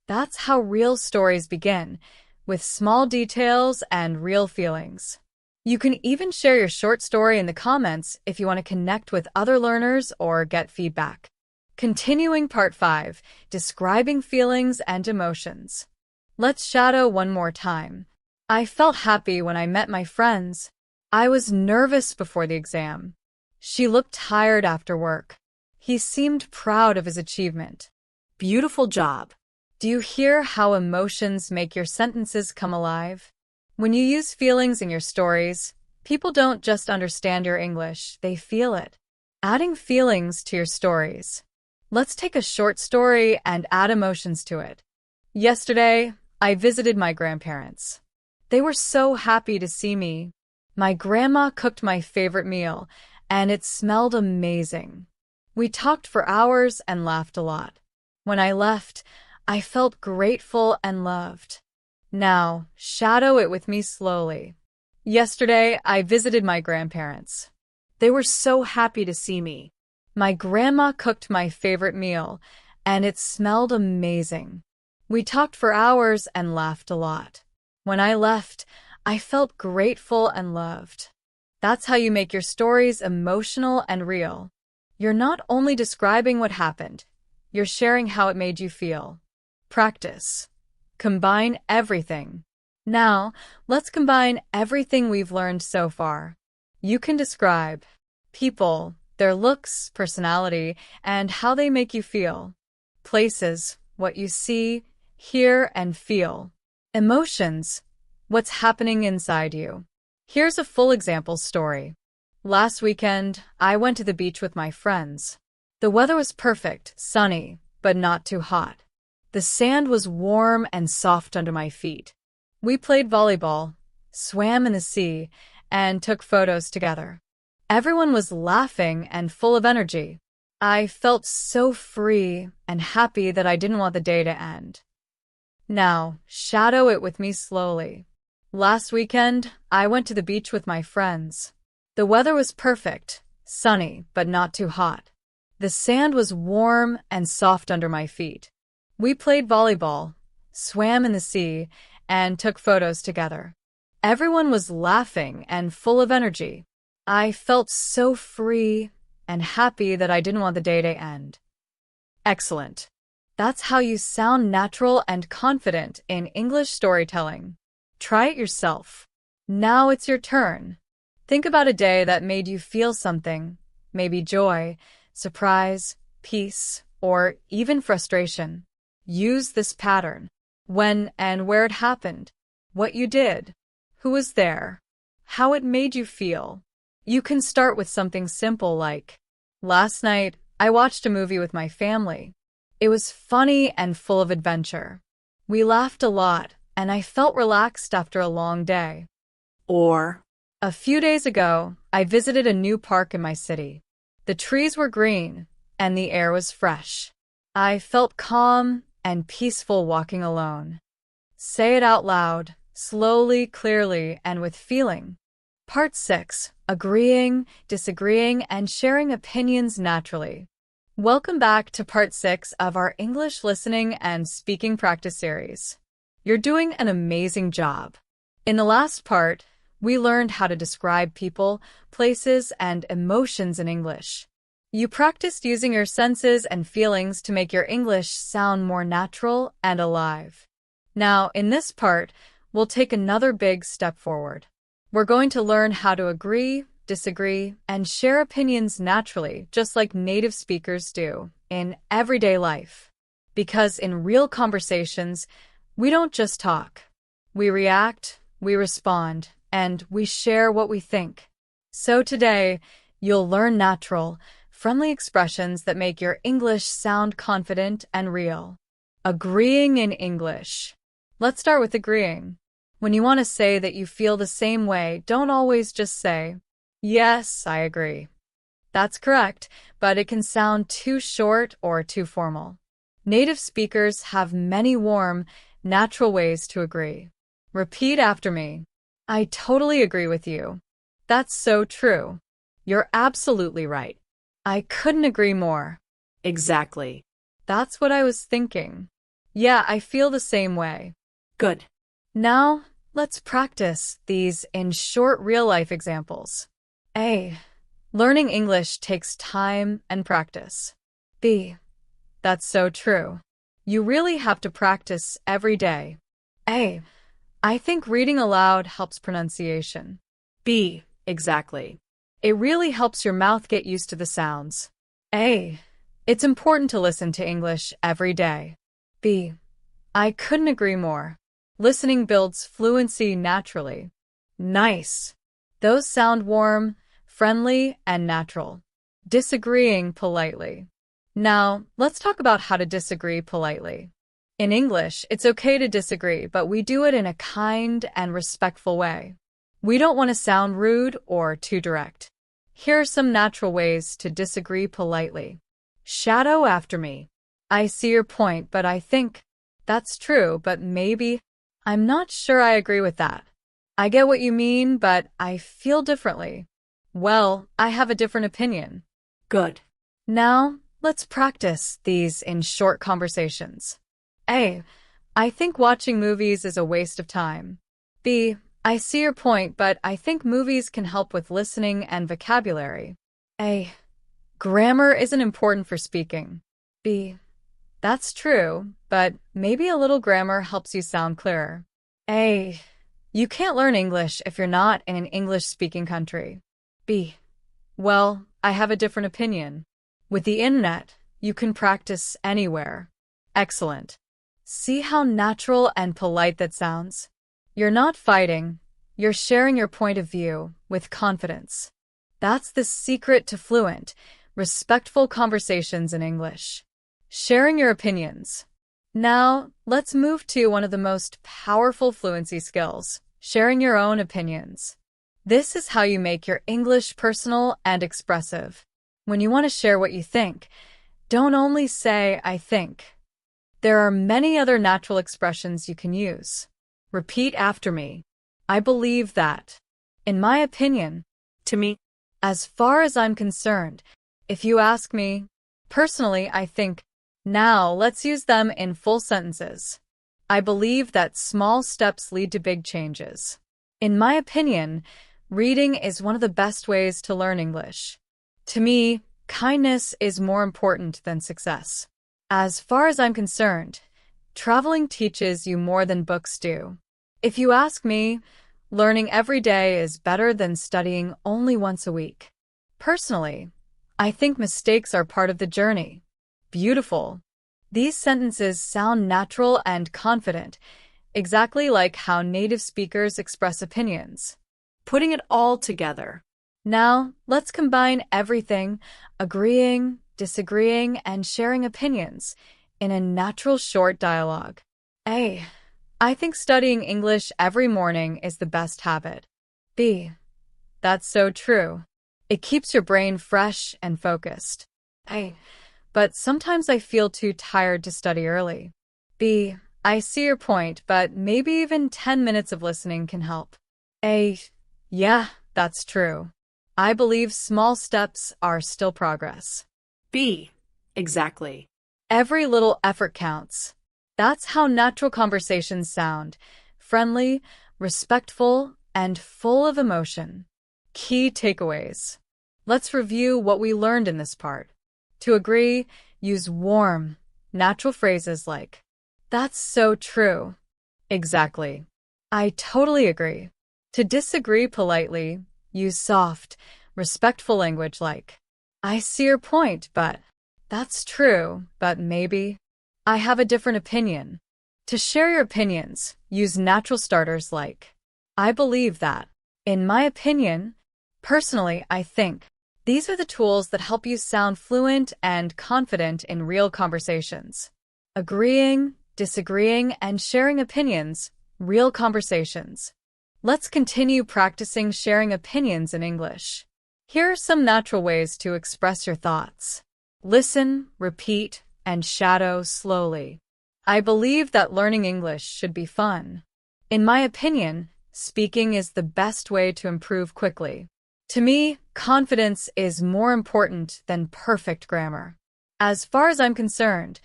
[SPEAKER 1] That's how real stories begin, with small details and real feelings. You can even share your short story in the comments if you want to connect with other learners or get feedback. Continuing part 5, describing feelings and emotions. Let's shadow one more time. I felt happy when I met my friends. I was nervous before the exam. She looked tired after work. He seemed proud of his achievement.
[SPEAKER 2] Beautiful job.
[SPEAKER 1] Do you hear how emotions make your sentences come alive? When you use feelings in your stories, people don't just understand your English, they feel it. Adding feelings to your stories. Let's take a short story and add emotions to it. Yesterday, I visited my grandparents. They were so happy to see me. My grandma cooked my favorite meal, and it smelled amazing. We talked for hours and laughed a lot. When I left, I felt grateful and loved. Now, shadow it with me slowly. Yesterday, I visited my grandparents.
[SPEAKER 2] They were so happy to see me.
[SPEAKER 1] My grandma cooked my favorite meal, and it smelled amazing. We talked for hours and laughed a lot. When I left, I felt grateful and loved. That's how you make your stories emotional and real. You're not only describing what happened, you're sharing how it made you feel. Practice. Combine everything. Now, let's combine everything we've learned so far. You can describe people, their looks, personality, and how they make you feel. Places, what you see, hear, and feel. Emotions, what's happening inside you. Here's a full example story. Last weekend, I went to the beach with my friends. The weather was perfect, sunny, but not too hot. The sand was warm and soft under my feet. We played volleyball, swam in the sea, and took photos together. Everyone was laughing and full of energy. I felt so free and happy that I didn't want the day to end. Now, shadow it with me slowly. Last weekend, I went to the beach with my friends. The weather was perfect, sunny, but not too hot. The sand was warm and soft under my feet. We played volleyball, swam in the sea, and took photos together. Everyone was laughing and full of energy. I felt so free and happy that I didn't want the day to end. Excellent. That's how you sound natural and confident in English storytelling. Try it yourself. Now it's your turn. Think about a day that made you feel something, maybe joy, surprise, peace, or even frustration. Use this pattern. When and where it happened, what you did, who was there, how it made you feel. You can start with something simple like, last night, I watched a movie with my family. It was funny and full of adventure. We laughed a lot, and I felt relaxed after a long day.
[SPEAKER 2] Or,
[SPEAKER 1] a few days ago, I visited a new park in my city. The trees were green, and the air was fresh. I felt calm and peaceful walking alone. Say it out loud, slowly, clearly, and with feeling. Part 6. Agreeing, disagreeing, and sharing opinions naturally. Welcome back to Part 6 of our English listening and speaking practice series. You're doing an amazing job. In the last part, we learned how to describe people, places, and emotions in English. You practiced using your senses and feelings to make your English sound more natural and alive. Now, in this part, we'll take another big step forward. We're going to learn how to agree, disagree, and share opinions naturally, just like native speakers do in everyday life. Because in real conversations, we don't just talk. We react, we respond, and we share what we think. So today, you'll learn natural, friendly expressions that make your English sound confident and real. Agreeing in English. Let's start with agreeing. When you want to say that you feel the same way, don't always just say, "Yes, I agree." That's correct, but it can sound too short or too formal. Native speakers have many warm, natural ways to agree. Repeat after me. I totally agree with you. That's so true. You're absolutely right. I couldn't agree more.
[SPEAKER 2] exactly.
[SPEAKER 1] That's what I was thinking. Yeah, I feel the same way.
[SPEAKER 2] Good.
[SPEAKER 1] Now, let's practice these in short real-life examples. A. Learning English takes time and practice. B. That's so true. You really have to practice every day. A. I think reading aloud helps pronunciation.
[SPEAKER 2] B. Exactly.
[SPEAKER 1] It really helps your mouth get used to the sounds. A. It's important to listen to English every day. B. I couldn't agree more. Listening builds fluency naturally. Nice. Those sound warm, friendly, and natural. Disagreeing politely. Now, let's talk about how to disagree politely. In English, it's okay to disagree, but we do it in a kind and respectful way. We don't want to sound rude or too direct. Here are some natural ways to disagree politely. Shadow after me. I see your point, but I think that's true, but maybe I'm not sure I agree with that. I get what you mean, but I feel differently. Well, I have a different opinion.
[SPEAKER 2] Good.
[SPEAKER 1] Now, let's practice these in short conversations. A. I think watching movies is a waste of time. B. I see your point, but I think movies can help with listening and vocabulary. A. Grammar isn't important for speaking. B. That's true, but maybe a little grammar helps you sound clearer. A. You can't learn English if you're not in an English-speaking country. B. Well, I have a different opinion. With the internet, you can practice anywhere. Excellent. See how natural and polite that sounds? You're not fighting. You're sharing your point of view with confidence. That's the secret to fluent, respectful conversations in English. Sharing your opinions. Now, let's move to one of the most powerful fluency skills, sharing your own opinions. This is how you make your English personal and expressive. When you want to share what you think, don't only say, I think. There are many other natural expressions you can use. Repeat after me. I believe that. In my opinion.
[SPEAKER 2] To me.
[SPEAKER 1] As far as I'm concerned. If you ask me. Personally, I think. Now, let's use them in full sentences. I believe that small steps lead to big changes. In my opinion, reading is one of the best ways to learn English. To me, kindness is more important than success. As far as I'm concerned, traveling teaches you more than books do. If you ask me, learning every day is better than studying only once a week. Personally, I think mistakes are part of the journey. Beautiful. These sentences sound natural and confident, exactly like how native speakers express opinions.
[SPEAKER 2] Putting it all together.
[SPEAKER 1] Now, let's combine everything, agreeing, disagreeing, and sharing opinions in a natural short dialogue. A. I think studying English every morning is the best habit. B. That's so true. It keeps your brain fresh and focused. A. But sometimes I feel too tired to study early. B. I see your point, but maybe even 10 minutes of listening can help. A. Yeah, that's true. I believe small steps are still progress.
[SPEAKER 2] B. Exactly.
[SPEAKER 1] Every little effort counts. That's how natural conversations sound. Friendly, respectful, and full of emotion. Key takeaways. Let's review what we learned in this part. To agree, use warm, natural phrases like, that's so true. Exactly. I totally agree. To disagree politely, use soft, respectful language like, I see your point, but that's true, but maybe. I have a different opinion. To share your opinions, use natural starters like, I believe that. In my opinion, personally, I think. These are the tools that help you sound fluent and confident in real conversations. Agreeing, disagreeing, and sharing opinions, real conversations. Let's continue practicing sharing opinions in English. Here are some natural ways to express your thoughts. Listen, repeat, and shadow slowly. I believe that learning English should be fun. In my opinion, speaking is the best way to improve quickly. To me, confidence is more important than perfect grammar. As far as I'm concerned,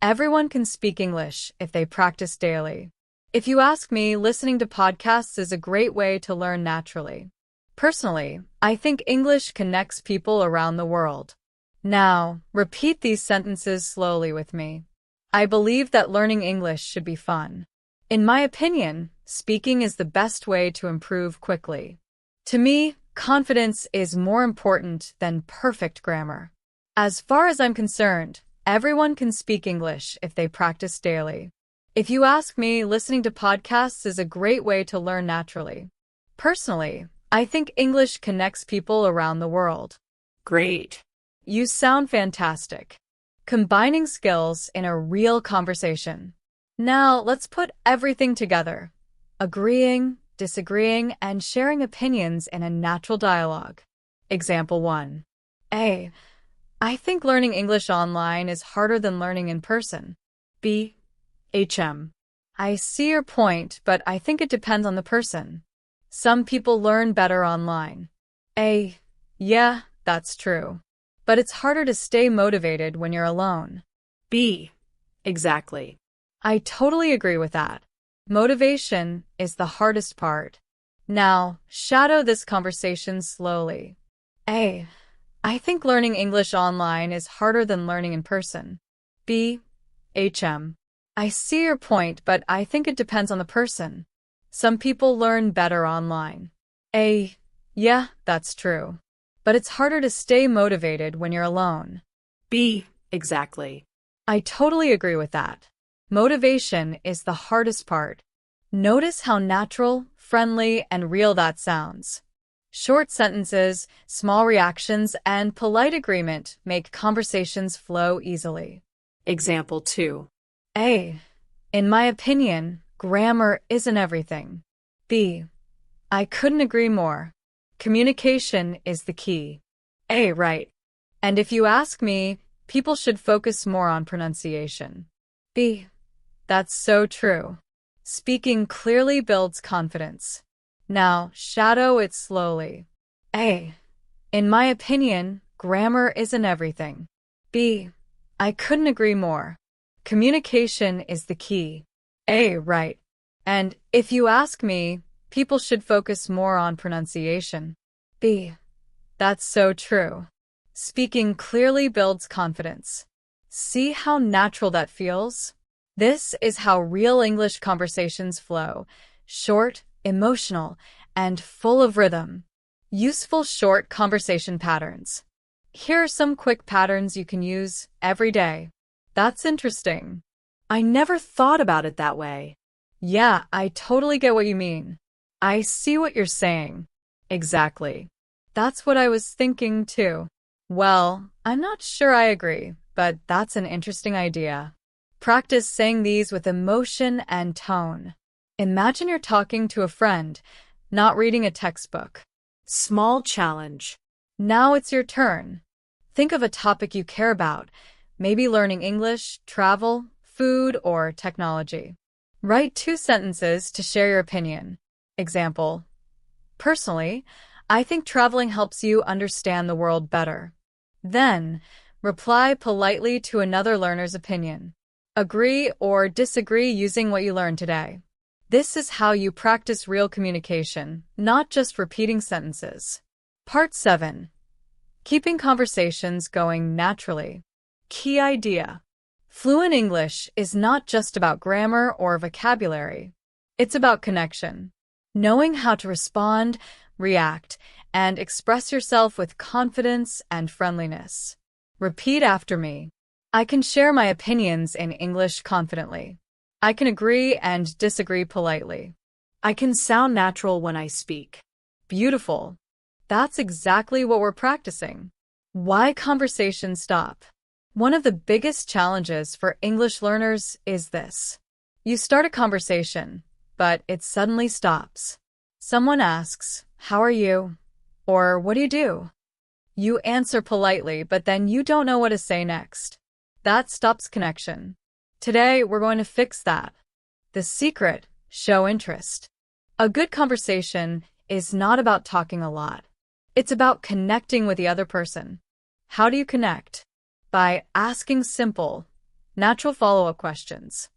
[SPEAKER 1] everyone can speak English if they practice daily. If you ask me, listening to podcasts is a great way to learn naturally. Personally, I think English connects people around the world. Now, repeat these sentences slowly with me. I believe that learning English should be fun. In my opinion, speaking is the best way to improve quickly. To me, confidence is more important than perfect grammar. As far as I'm concerned, everyone can speak English if they practice daily. If you ask me, listening to podcasts is a great way to learn naturally. Personally, I think English connects people around the world.
[SPEAKER 2] Great.
[SPEAKER 1] You sound fantastic. Combining skills in a real conversation. Now, let's put everything together. Agreeing, disagreeing, and sharing opinions in a natural dialogue. Example 1. A. I think learning English online is harder than learning in person. B. I see your point, but I think it depends on the person. Some people learn better online. A. Yeah, that's true. But it's harder to stay motivated when you're alone.
[SPEAKER 2] B. Exactly.
[SPEAKER 1] I totally agree with that. Motivation is the hardest part. Now, shadow this conversation slowly. A. I think learning English online is harder than learning in person. B. I see your point, but I think it depends on the person. Some people learn better online. A. Yeah, that's true. But it's harder to stay motivated when you're alone.
[SPEAKER 2] B. Exactly.
[SPEAKER 1] I totally agree with that. Motivation is the hardest part. Notice how natural, friendly, and real that sounds. Short sentences, small reactions, and polite agreement make conversations flow easily.
[SPEAKER 2] Example 2.
[SPEAKER 1] A. In my opinion, grammar isn't everything. B. I couldn't agree more. Communication is the key. A. Right. And if you ask me, people should focus more on pronunciation. B. That's so true. Speaking clearly builds confidence. Now, shadow it slowly. A. In my opinion, grammar isn't everything. B. I couldn't agree more. Communication is the key. A. Right. And if you ask me, people should focus more on pronunciation. B. That's so true. Speaking clearly builds confidence. See how natural that feels? This is how real English conversations flow. Short, emotional, and full of rhythm. Useful short conversation patterns. Here are some quick patterns you can use every day. That's interesting.
[SPEAKER 2] I never thought about it that way.
[SPEAKER 1] Yeah, I totally get what you mean. I see what you're saying. Exactly. That's what I was thinking too. Well, I'm not sure I agree, but that's an interesting idea. Practice saying these with emotion and tone. Imagine you're talking to a friend, not reading a textbook.
[SPEAKER 2] Small challenge.
[SPEAKER 1] Now it's your turn. Think of a topic you care about, maybe learning English, travel, food, or technology. Write 2 sentences to share your opinion. Example: personally, I think traveling helps you understand the world better. Then, reply politely to another learner's opinion. Agree or disagree using what you learned today. This is how you practice real communication, not just repeating sentences. Part 7. Keeping conversations going naturally. Key idea. Fluent English is not just about grammar or vocabulary. It's about connection. Knowing how to respond, react, and express yourself with confidence and friendliness. Repeat after me. I can share my opinions in English confidently. I can agree and disagree politely.
[SPEAKER 2] I can sound natural when I speak.
[SPEAKER 1] Beautiful. That's exactly what we're practicing. Why conversations stop? One of the biggest challenges for English learners is this. You start a conversation, but it suddenly stops. Someone asks, "How are you?" Or, "What do you do?" You answer politely, but then you don't know what to say next. That stops connection. Today, we're going to fix that. The secret: show interest. A good conversation is not about talking a lot. It's about connecting with the other person. How do you connect? By asking simple, natural follow-up questions.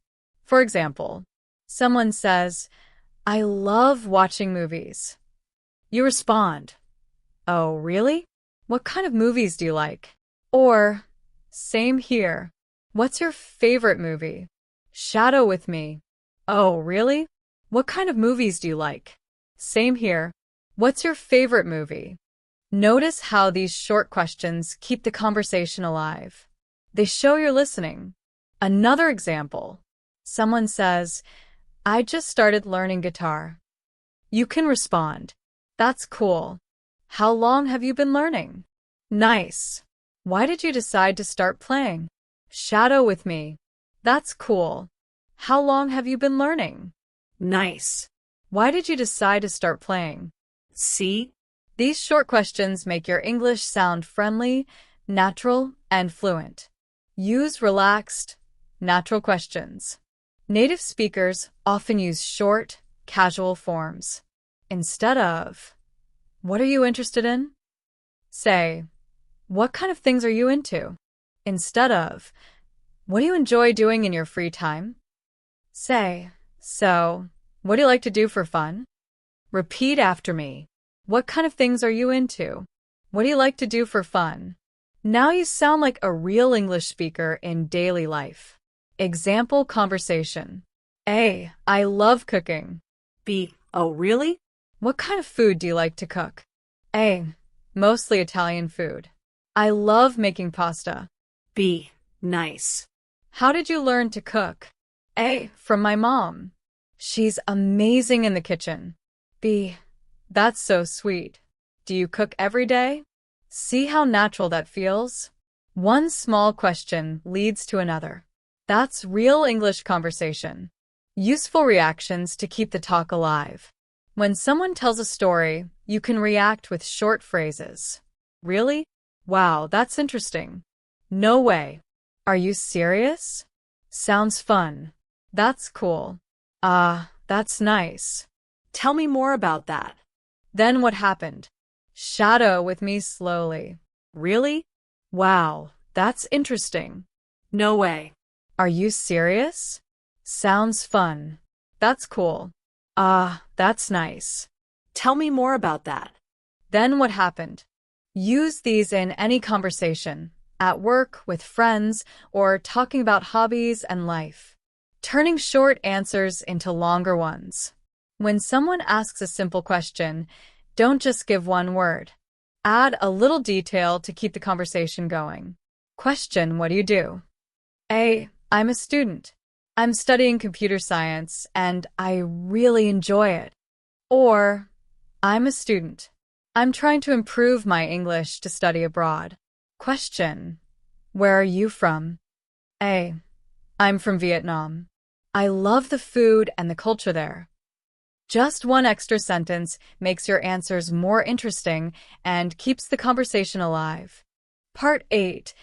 [SPEAKER 1] For example, someone says, "I love watching movies." You respond, "Oh, really? What kind of movies do you like?" Or, "Same here. What's your favorite movie?" Shadow with me. "Oh, really? What kind of movies do you like?" Same here. What's your favorite movie? Notice how these short questions keep the conversation alive. They show you're listening. Another example. Someone says, "I just started learning guitar." You can respond, "That's cool. How long have you been learning?" Nice. Why did you decide to start playing? Shadow with me. "That's cool. How long have you been learning?"
[SPEAKER 2] Nice.
[SPEAKER 1] Why did you decide to start playing?
[SPEAKER 2] See?
[SPEAKER 1] These short questions make your English sound friendly, natural, and fluent. Use relaxed, natural questions. Native speakers often use short, casual forms. Instead of, "What are you interested in?" say, "What kind of things are you into?" Instead of, "What do you enjoy doing in your free time?" say, "So, what do you like to do for fun?" Repeat after me. What kind of things are you into? What do you like to do for fun? Now you sound like a real English speaker in daily life. Example conversation. A. I love cooking.
[SPEAKER 2] B. Oh, really?
[SPEAKER 1] What kind of food do you like to cook? A. Mostly Italian food. I love making pasta.
[SPEAKER 2] B. Nice.
[SPEAKER 1] How did you learn to cook? A. From my mom. She's amazing in the kitchen. B. That's so sweet. Do you cook every day? See how natural that feels? One small question leads to another. That's real English conversation. Useful reactions to keep the talk alive. When someone tells a story, you can react with short phrases. Really? Wow, that's interesting. No way. Are you serious? Sounds fun. That's cool. Ah, that's nice.
[SPEAKER 2] Tell me more about that.
[SPEAKER 1] Then what happened? Shadow with me slowly.
[SPEAKER 2] Really?
[SPEAKER 1] Wow, that's interesting.
[SPEAKER 2] No way.
[SPEAKER 1] Are you serious? Sounds fun. That's cool. Ah, that's nice.
[SPEAKER 2] Tell me more about that.
[SPEAKER 1] Then what happened? Use these in any conversation, at work, with friends, or talking about hobbies and life. Turning short answers into longer ones. When someone asks a simple question, don't just give one word. Add a little detail to keep the conversation going. Question, what do you do? A, I'm a student. I'm studying computer science and I really enjoy it. Or, I'm a student. I'm trying to improve my English to study abroad. Question, where are you from? A, I'm from Vietnam. I love the food and the culture there. Just one extra sentence makes your answers more interesting and keeps the conversation alive. Part 8.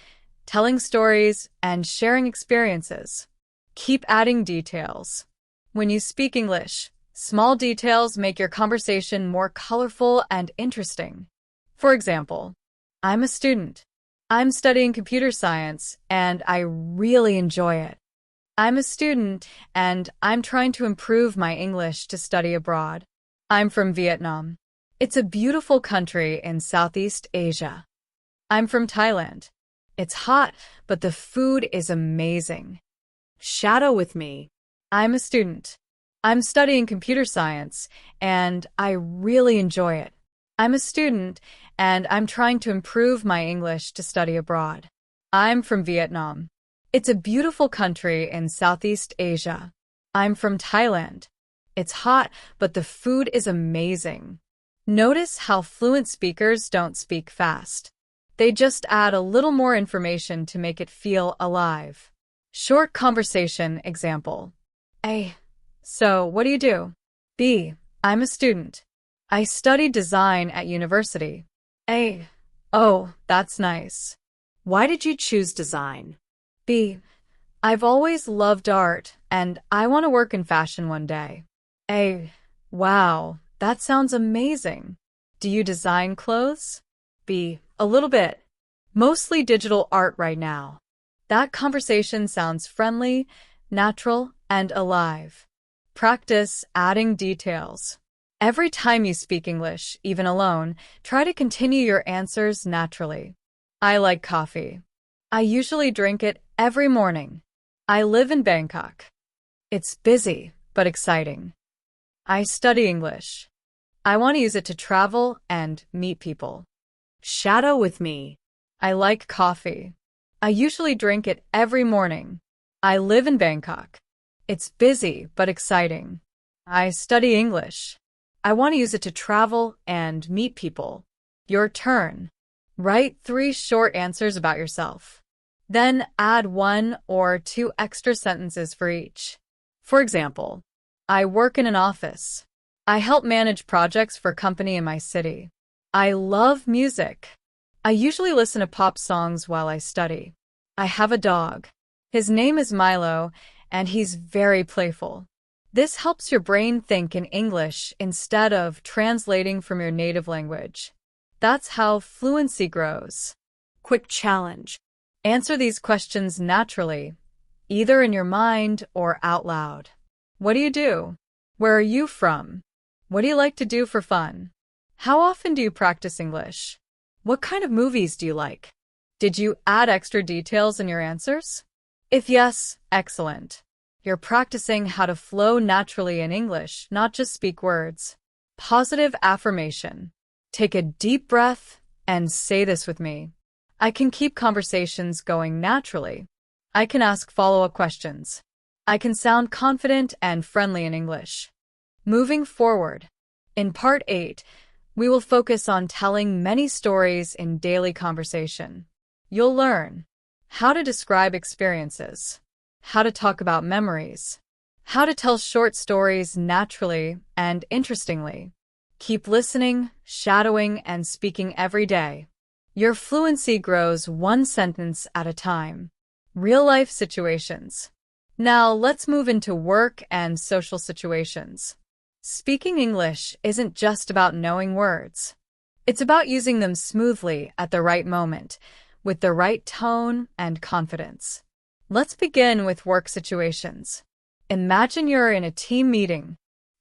[SPEAKER 1] Telling stories and sharing experiences. Keep adding details. When you speak English, small details make your conversation more colorful and interesting. For example, I'm a student. I'm studying computer science and I really enjoy it. I'm a student and I'm trying to improve my English to study abroad. I'm from Vietnam. It's a beautiful country in Southeast Asia. I'm from Thailand. It's hot, but the food is amazing.
[SPEAKER 2] Shadow with me.
[SPEAKER 1] I'm a student. I'm studying computer science and I really enjoy it. I'm a student and I'm trying to improve my English to study abroad. I'm from Vietnam. It's a beautiful country in Southeast Asia. I'm from Thailand. It's hot, but the food is amazing. Notice how fluent speakers don't speak fast. They just add a little more information to make it feel alive. Short conversation example. A, so what do you do? B, I'm a student. I study design at university. A, oh, that's nice.
[SPEAKER 2] Why did you choose design?
[SPEAKER 1] B, I've always loved art and I want to work in fashion one day. A, wow, that sounds amazing. Do you design clothes? B, a little bit. Mostly digital art right now. That conversation sounds friendly, natural, and alive. Practice adding details. Every time you speak English, even alone, try to continue your answers naturally. I like coffee. I usually drink it every morning. I live in Bangkok. It's busy, but exciting. I study English. I want to use it to travel and meet people.
[SPEAKER 2] Shadow with me.
[SPEAKER 1] I like coffee. I usually drink it every morning. I live in Bangkok. It's busy, but exciting. I study English. I want to use it to travel and meet people. Your turn. Write 3 short answers about yourself. Then add 1 or 2 extra sentences for each. For example, I work in an office. I help manage projects for a company in my city. I love music. I usually listen to pop songs while I study. I have a dog. His name is Milo, and he's very playful. This helps your brain think in English instead of translating from your native language. That's how fluency grows.
[SPEAKER 2] Quick challenge.
[SPEAKER 1] Answer these questions naturally, either in your mind or out loud. What do you do? Where are you from? What do you like to do for fun? How often do you practice English? What kind of movies do you like? Did you add extra details in your answers? If yes, excellent. You're practicing how to flow naturally in English, not just speak words. Positive affirmation. Take a deep breath and say this with me. I can keep conversations going naturally. I can ask follow-up questions. I can sound confident and friendly in English. Moving forward. In Part 8, we will focus on telling many stories in daily conversation. You'll learn how to describe experiences, how to talk about memories, how to tell short stories naturally and interestingly. Keep listening, shadowing, and speaking every day. Your fluency grows one sentence at a time. Real-life situations. Now let's move into work and social situations. Speaking English isn't just about knowing words. It's about using them smoothly at the right moment, with the right tone and confidence. Let's begin with work situations. Imagine you're in a team meeting.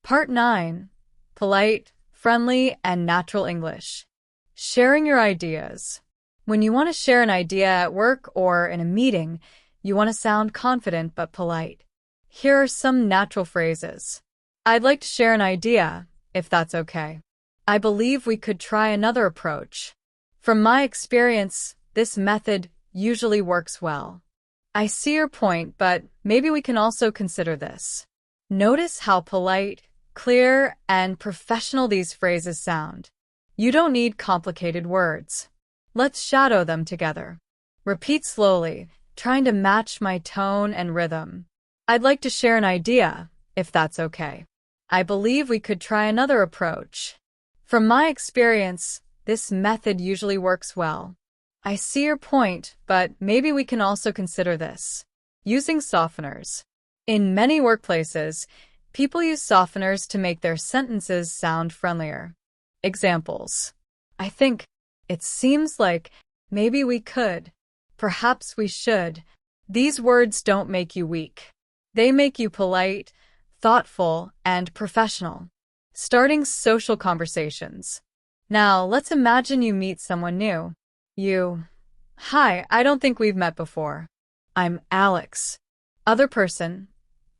[SPEAKER 1] Part 9. Polite, friendly, and natural English. Sharing your ideas. When you want to share an idea at work or in a meeting, you want to sound confident but polite. Here are some natural phrases. I'd like to share an idea, if that's okay. I believe we could try another approach. From my experience, this method usually works well. I see your point, but maybe we can also consider this. Notice how polite, clear, and professional these phrases sound. You don't need complicated words. Let's shadow them together. Repeat slowly, trying to match my tone and rhythm. I'd like to share an idea, if that's okay. I believe we could try another approach. From my experience, this method usually works well. I see your point, but maybe we can also consider this. Using softeners. In many workplaces, people use softeners to make their sentences sound friendlier. Examples. I think, it seems like, maybe we could, perhaps we should. These words don't make you weak. They make you polite, thoughtful, and professional. Starting social conversations. Now, let's imagine you meet someone new. Hi, I don't think we've met before. I'm Alex. Other person.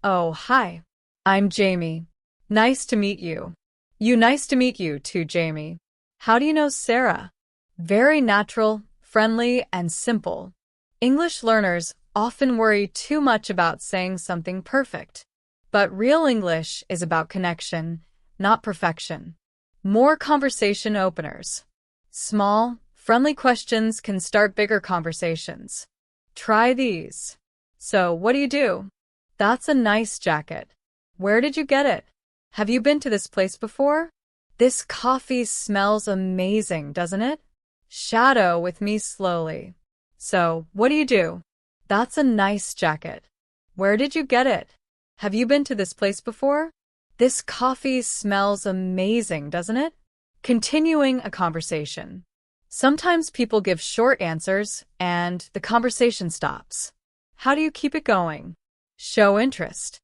[SPEAKER 1] Oh, hi. I'm Jamie. Nice to meet you. Nice to meet you too, Jamie. How do you know Sarah? Very natural, friendly, and simple. English learners often worry too much about saying something perfect. But real English is about connection, not perfection. More conversation openers. Small, friendly questions can start bigger conversations. Try these. So, what do you do? That's a nice jacket. Where did you get it? Have you been to this place before? This coffee smells amazing, doesn't it? Shadow with me slowly. So, what do you do? That's a nice jacket. Where did you get it? Have you been to this place before? This coffee smells amazing, doesn't it? Continuing a conversation. Sometimes people give short answers and the conversation stops. How do you keep it going? Show interest.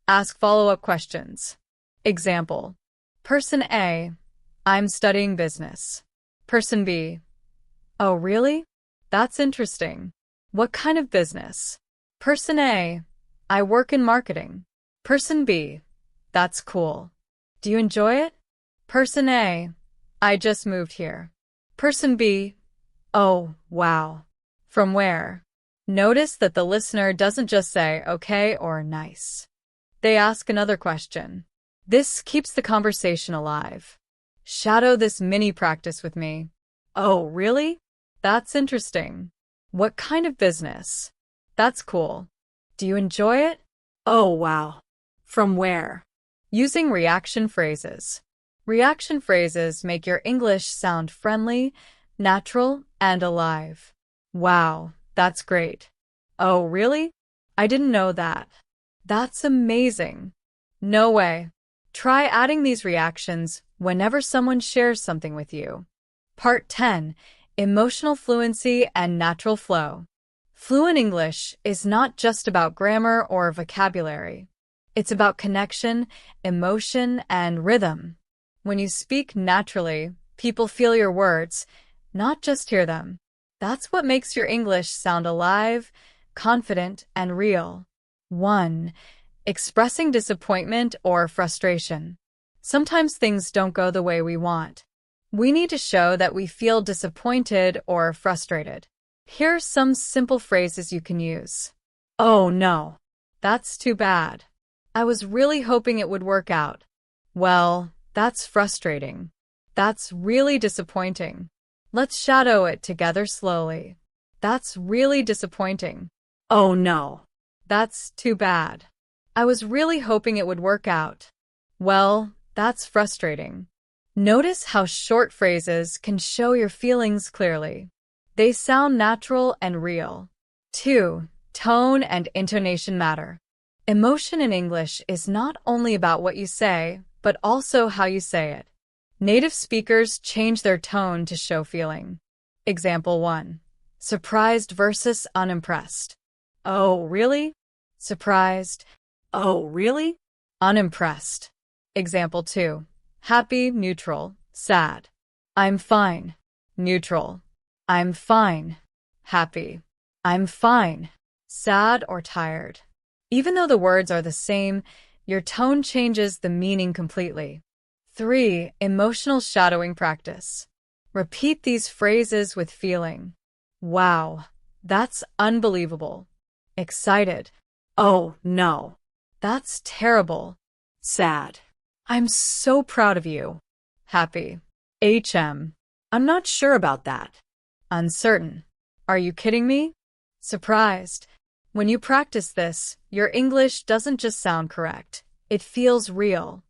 [SPEAKER 1] Ask follow-up questions. Example. Person A. I'm studying business. Person B. Oh, really? That's interesting. What kind of business? Person A. I work in marketing. Person B. That's cool. Do you enjoy it? Person A. I just moved here. Person B. Oh, wow. From where? Notice that the listener doesn't just say okay or nice. They ask another question. This keeps the conversation alive. Shadow this mini practice with me. Oh, really? That's interesting. What kind of business? That's cool. Do you enjoy it? Oh, wow. From where? Using reaction phrases. Reaction phrases make your English sound friendly, natural, and alive. Wow, that's great. Oh, really? I didn't know that. That's amazing. No way. Try adding these reactions whenever someone shares something with you. Part 10. Emotional fluency and natural flow. Fluent English is not just about grammar or vocabulary. It's about connection, emotion, and rhythm. When you speak naturally, people feel your words, not just hear them. That's what makes your English sound alive, confident, and real. 1. Expressing disappointment or frustration. Sometimes things don't go the way we want. We need to show that we feel disappointed or frustrated. Here are some simple phrases you can use. Oh no, that's too bad. I was really hoping it would work out. Well, that's frustrating. That's really disappointing. Let's shadow it together slowly. That's really disappointing. Oh no, That's too bad. I was really hoping it would work out. Well, that's frustrating. Notice how short phrases can show your feelings clearly. They sound natural and real. 2. Tone and intonation matter. Emotion in English is not only about what you say, but also how you say it. Native speakers change their tone to show feeling. Example 1. Surprised versus unimpressed.
[SPEAKER 2] Oh, really?
[SPEAKER 1] Surprised.
[SPEAKER 2] Oh, really?
[SPEAKER 1] Unimpressed. Example 2. Happy, neutral, sad. I'm fine. Neutral. I'm fine. Happy. I'm fine. Sad or tired. Even though the words are the same, your tone changes the meaning completely. 3. Emotional shadowing practice. Repeat these phrases with feeling. Wow, that's unbelievable. Excited.
[SPEAKER 2] Oh, no.
[SPEAKER 1] That's terrible.
[SPEAKER 2] Sad.
[SPEAKER 1] I'm so proud of you. Happy.
[SPEAKER 2] I'm not sure about that.
[SPEAKER 1] Uncertain. Are you kidding me? Surprised. When you practice this, your English doesn't just sound correct. It feels real.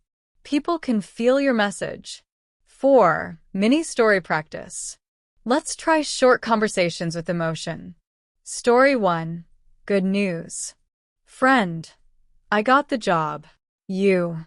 [SPEAKER 1] People can feel your message. 4. Mini story practice. Let's try short conversations with emotion. Story 1. Good news. Friend. I got the job. You.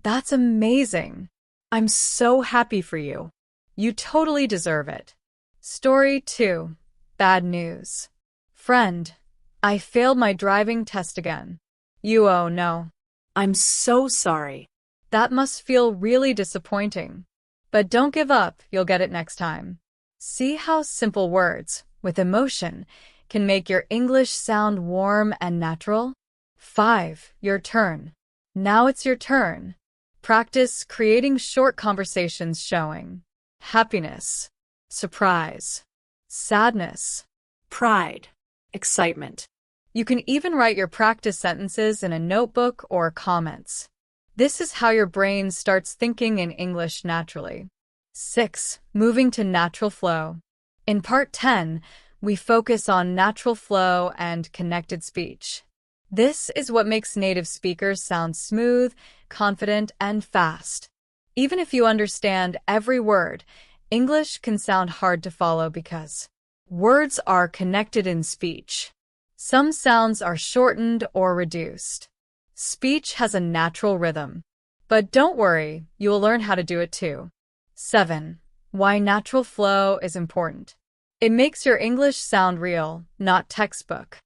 [SPEAKER 1] That's amazing. I'm so happy for you. You totally deserve it. Story 2. Bad news. Friend. I failed my driving test again. You. Oh no.
[SPEAKER 2] I'm so sorry.
[SPEAKER 1] That must feel really disappointing. But don't give up, you'll get it next time. See how simple words, with emotion, can make your English sound warm and natural? 5. Your turn. Now it's your turn. Practice creating short conversations showing happiness, surprise, sadness,
[SPEAKER 2] Pride. Excitement.
[SPEAKER 1] You can even write your practice sentences in a notebook or comments. This is how your brain starts thinking in English naturally. 6. Moving to natural flow. In Part 10, we focus on natural flow and connected speech. This is what makes native speakers sound smooth, confident, and fast. Even if you understand every word, English can sound hard to follow because words are connected in speech. Some sounds are shortened or reduced. Speech has a natural rhythm. But don't worry, you will learn how to do it too. 7. Why natural flow is important. It makes your English sound real, not textbook.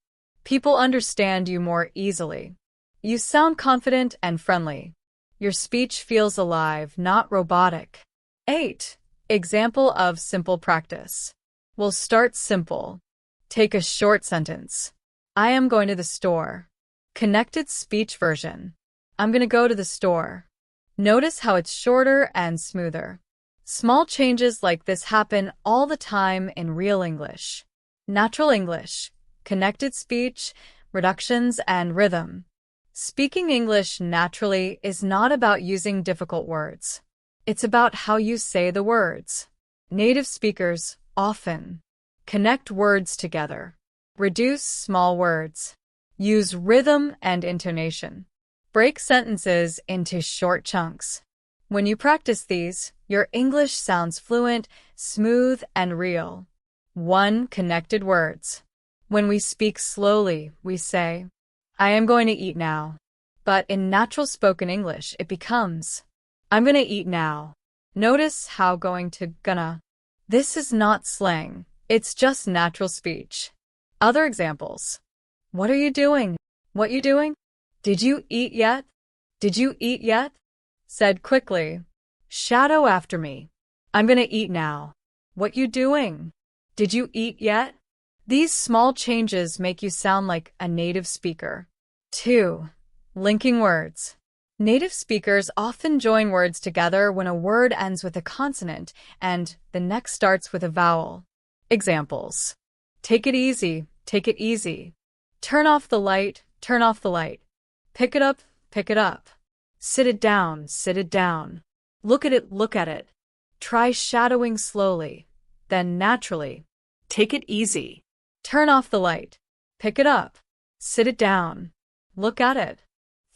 [SPEAKER 1] People understand you more easily. You sound confident and friendly. Your speech feels alive, not robotic. 8. Example of simple practice. We'll start simple. Take a short sentence. I am going to the store. Connected speech version. I'm going to go to the store. Notice how it's shorter and smoother. Small changes like this happen all the time in real English. Natural English, connected speech, reductions, and rhythm. Speaking English naturally is not about using difficult words. It's about how you say the words. Native speakers often connect words together. Reduce small words. Use rhythm and intonation. Break sentences into short chunks. When you practice these, your English sounds fluent, smooth, and real. 1. Connected words. When we speak slowly, we say, I am going to eat now. But in natural spoken English, it becomes, I'm gonna eat now. Notice how going to gonna. This is not slang. It's just natural speech. Other examples. What are you doing? What you doing? Did you eat yet? Did you eat yet? Said quickly. Shadow after me. I'm gonna eat now. What you doing? Did you eat yet? These small changes make you sound like a native speaker. 2. Linking words. Native speakers often join words together when a word ends with a consonant and the next starts with a vowel. Examples. Take it easy, take it easy. Turn off the light, turn off the light. Pick it up, pick it up. Sit it down, sit it down. Look at it, look at it. Try shadowing slowly, then naturally.
[SPEAKER 2] Take it easy.
[SPEAKER 1] Turn off the light. Pick it up. Sit it down. Look at it.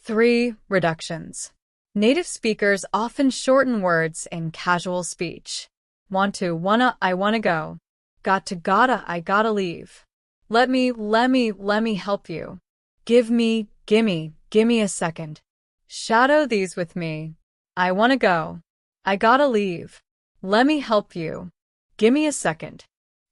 [SPEAKER 1] 3. Reductions. Native speakers often shorten words in casual speech. Want to, wanna, I wanna go. Got to, gotta, I gotta leave. Let me help you. Give me, gimme a second. Shadow these with me. I wanna go. I gotta leave. Let me help you. Gimme a second.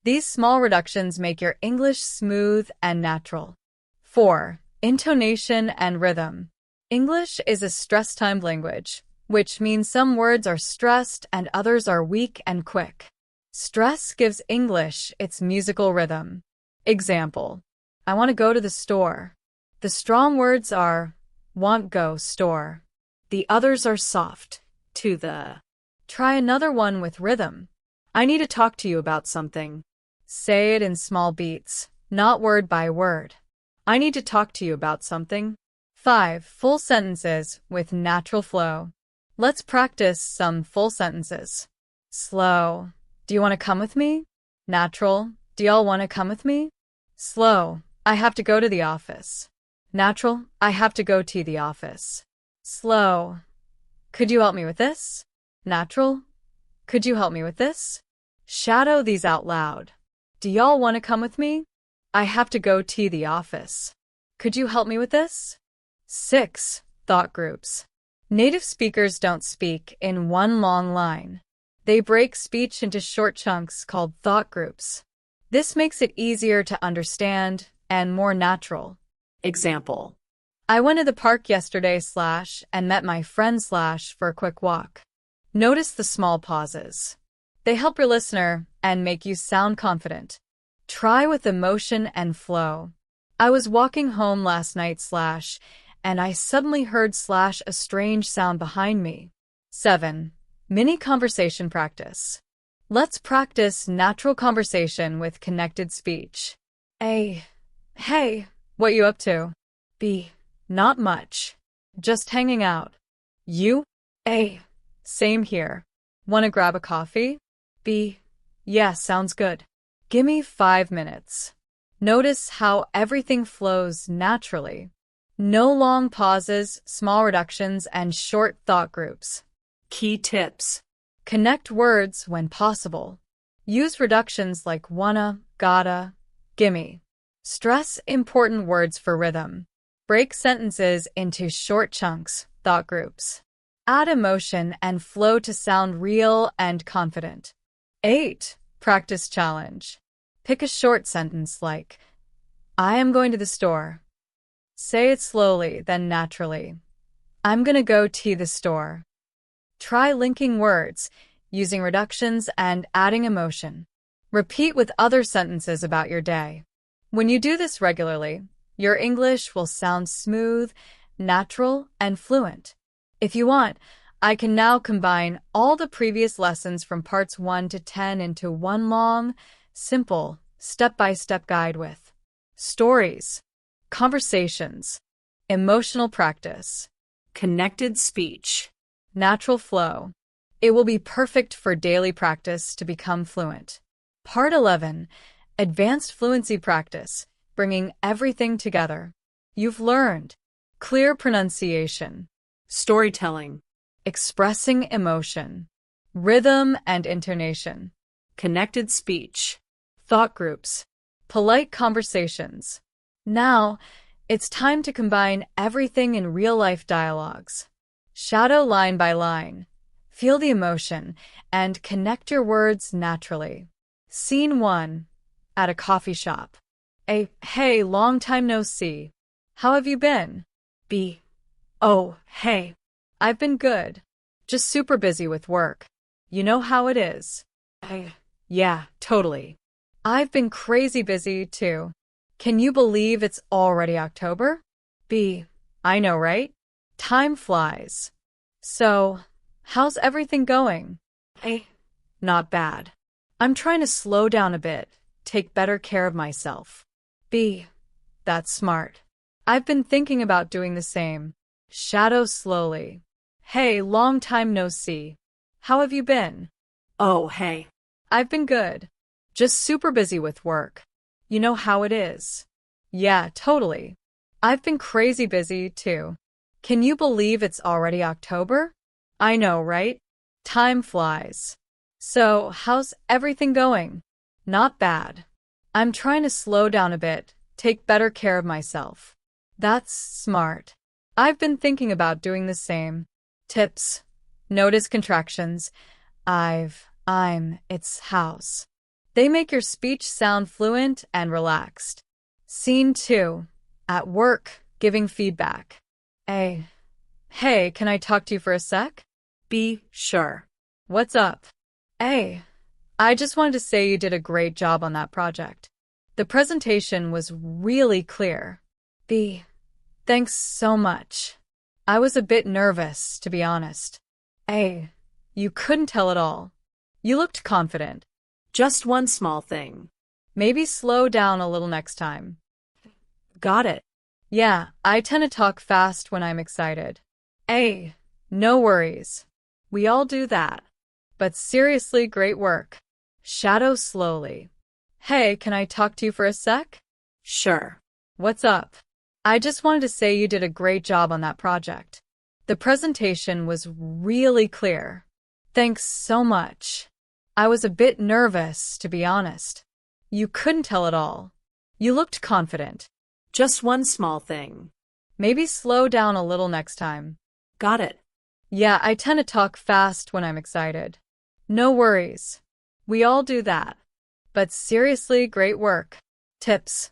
[SPEAKER 1] These small reductions make your English smooth and natural. 4. Intonation and rhythm. English is a stress-timed language, which means some words are stressed and others are weak and quick. Stress gives English its musical rhythm. Example: I want to go to the store. The strong words are want, go, store. The others are soft, to the. Try another one with rhythm. I need to talk to you about something. Say it in small beats, not word by word. I need to talk to you about something. 5. Full sentences with natural flow. Let's practice some full sentences. Slow. Do you want to come with me? Natural. Do y'all want to come with me? Slow. I have to go to the office. Natural. I have to go to the office. Slow. Could you help me with this? Natural. Could you help me with this? Shadow these out loud. Do y'all want to come with me? I have to go to the office. Could you help me with this? 6. Thought groups. Native speakers don't speak in one long line. They break speech into short chunks called thought groups. This makes it easier to understand and more natural. Example: I went to the park yesterday and met my friend for a quick walk. Notice the small pauses. They help your listener and make you sound confident. Try with emotion and flow. I was walking home last night and I suddenly heard a strange sound behind me. 7. Mini conversation practice. Let's practice natural conversation with connected speech. A. Hey, what you up to? B. Not much. Just hanging out. You? A. Same here. Wanna grab a coffee? B. Yeah, sounds good. Gimme 5 minutes. Notice how everything flows naturally. No long pauses, small reductions, and short thought groups. Key tips. Connect words when possible. Use reductions like wanna, gotta, gimme. Stress important words for rhythm. Break sentences into short chunks, thought groups. Add emotion and flow to sound real and confident. 8. Practice challenge. Pick a short sentence like, I am going to the store. Say it slowly, then naturally. I'm gonna go to the store. Try linking words, using reductions and adding emotion. Repeat with other sentences about your day. When you do this regularly, your English will sound smooth, natural, and fluent. If you want, I can now combine all the previous lessons from parts 1 to 10 into one long, simple, step-by-step guide with stories, conversations, emotional practice, connected speech, natural flow. It will be perfect for daily practice to become fluent. Part 11. Advanced fluency practice, bringing everything together. You've learned clear pronunciation, storytelling, expressing emotion, rhythm and intonation, connected speech, thought groups, polite conversations. Now, it's time to combine everything in real-life dialogues. Shadow line by line. Feel the emotion and connect your words naturally. Scene 1. At a coffee shop. A. Hey, long time no see. How have you been? B. Oh, hey. I've been good. Just super busy with work. You know how it is. A. Yeah, totally. I've been crazy busy too. Can you believe it's already October? B. I know, right? Time flies. So, how's everything going? A. Not bad. I'm trying to slow down a bit, take better care of myself. B. That's smart. I've been thinking about doing the same. Shadow slowly. Hey, long time no see. How have you been? Oh, hey. I've been good. Just super busy with work. You know how it is. Yeah, totally. I've been crazy busy, too. Can you believe it's already October? I know, right? Time flies. So, how's everything going? Not bad. I'm trying to slow down a bit, take better care of myself. That's smart. I've been thinking about doing the same. Tips. Notice contractions. It's house. They make your speech sound fluent and relaxed. Scene 2. At work, giving feedback. A. Hey, can I talk to you for a sec?
[SPEAKER 2] B. Sure.
[SPEAKER 1] What's up? A. I just wanted to say you did a great job on that project. The presentation was really clear. B. Thanks so much. I was a bit nervous, to be honest. A. You couldn't tell at all. You looked confident.
[SPEAKER 2] Just one small thing.
[SPEAKER 1] Maybe slow down a little next time.
[SPEAKER 2] Got it.
[SPEAKER 1] Yeah, I tend to talk fast when I'm excited. A. No worries. We all do that. But seriously, great work. Shadow slowly. Hey, can I talk to you for a sec?
[SPEAKER 2] Sure.
[SPEAKER 1] What's up? I just wanted to say you did a great job on that project. The presentation was really clear. Thanks so much. I was a bit nervous, to be honest. You couldn't tell at all. You looked confident.
[SPEAKER 2] Just one small thing.
[SPEAKER 1] Maybe slow down a little next time.
[SPEAKER 2] Got it.
[SPEAKER 1] Yeah, I tend to talk fast when I'm excited. No worries. We all do that. But seriously, great work. Tips.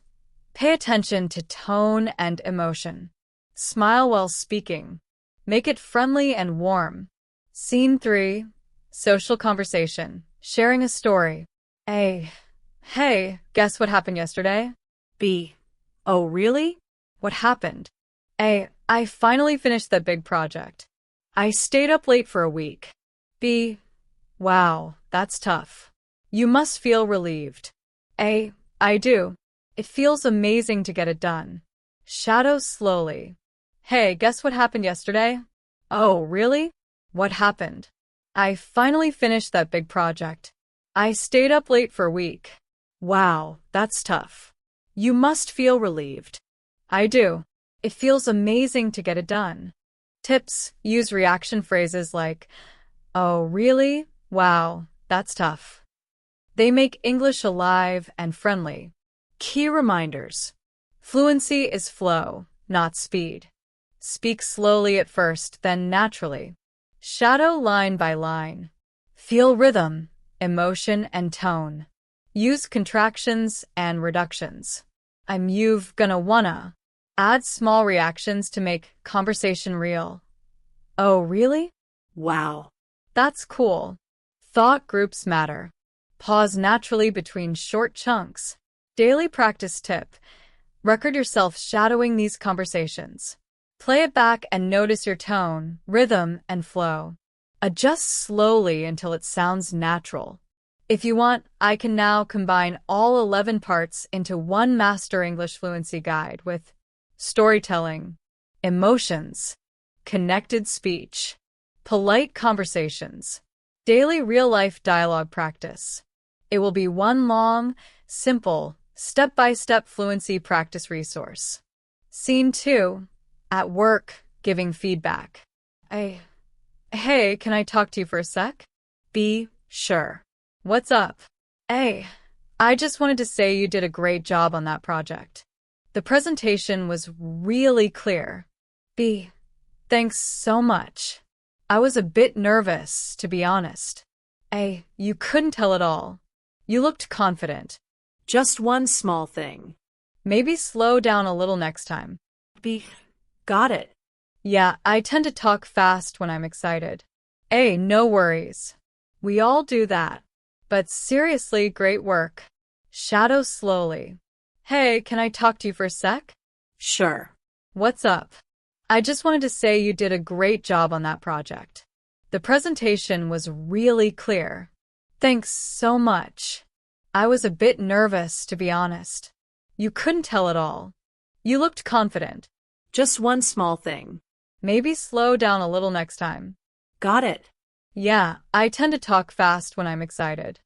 [SPEAKER 1] Pay attention to tone and emotion. Smile while speaking. Make it friendly and warm. Scene 3. Social conversation. Sharing a story. A. Hey, guess what happened yesterday?
[SPEAKER 2] B. Oh, really?
[SPEAKER 1] What happened? A. I finally finished that big project. I stayed up late for a week. B. Wow, that's tough. You must feel relieved. A. I do. It feels amazing to get it done. Shadow slowly. Hey, guess what happened yesterday? Oh, really? What happened? I finally finished that big project. I stayed up late for a week.
[SPEAKER 2] Wow, that's tough. You must feel relieved.
[SPEAKER 1] I do. It feels amazing to get it done. Tips. Use reaction phrases like, oh, really? Wow, that's tough. They make English alive and friendly.
[SPEAKER 2] Key reminders.
[SPEAKER 1] Fluency is flow, not speed. Speak slowly at first, then naturally. Shadow line by line. Feel rhythm, emotion, and tone. Use contractions and reductions. You've gonna wanna. Add small reactions to make conversation real. Oh, really?
[SPEAKER 2] Wow.
[SPEAKER 1] That's cool. Thought groups matter. Pause naturally between short chunks. Daily practice tip. Record yourself shadowing these conversations. Play it back and notice your tone, rhythm, and flow. Adjust slowly until it sounds natural. If you want, I can now combine all 11 parts into one Master English Fluency guide with storytelling, emotions, connected speech, polite conversations, daily real-life dialogue practice. It will be one long, simple, step-by-step fluency practice resource. Scene 2. At work, giving feedback. A. Hey, can I talk to you for a sec?
[SPEAKER 2] B. Sure.
[SPEAKER 1] What's up? A. I just wanted to say you did a great job on that project. The presentation was really clear. B. Thanks so much. I was a bit nervous, to be honest. A. You couldn't tell at all. You looked confident.
[SPEAKER 2] Just one small thing.
[SPEAKER 1] Maybe slow down a little next time.
[SPEAKER 2] B. Got it.
[SPEAKER 1] Yeah, I tend to talk fast when I'm excited. A. No worries. We all do that. But seriously, great work. Shadow slowly. Hey, can I talk to you for a sec?
[SPEAKER 2] Sure.
[SPEAKER 1] What's up? I just wanted to say you did a great job on that project. The presentation was really clear. Thanks so much. I was a bit nervous, to be honest. You couldn't tell at all. You looked confident.
[SPEAKER 2] Just one small thing.
[SPEAKER 1] Maybe slow down a little next time.
[SPEAKER 2] Got it.
[SPEAKER 1] Yeah, I tend to talk fast when I'm excited.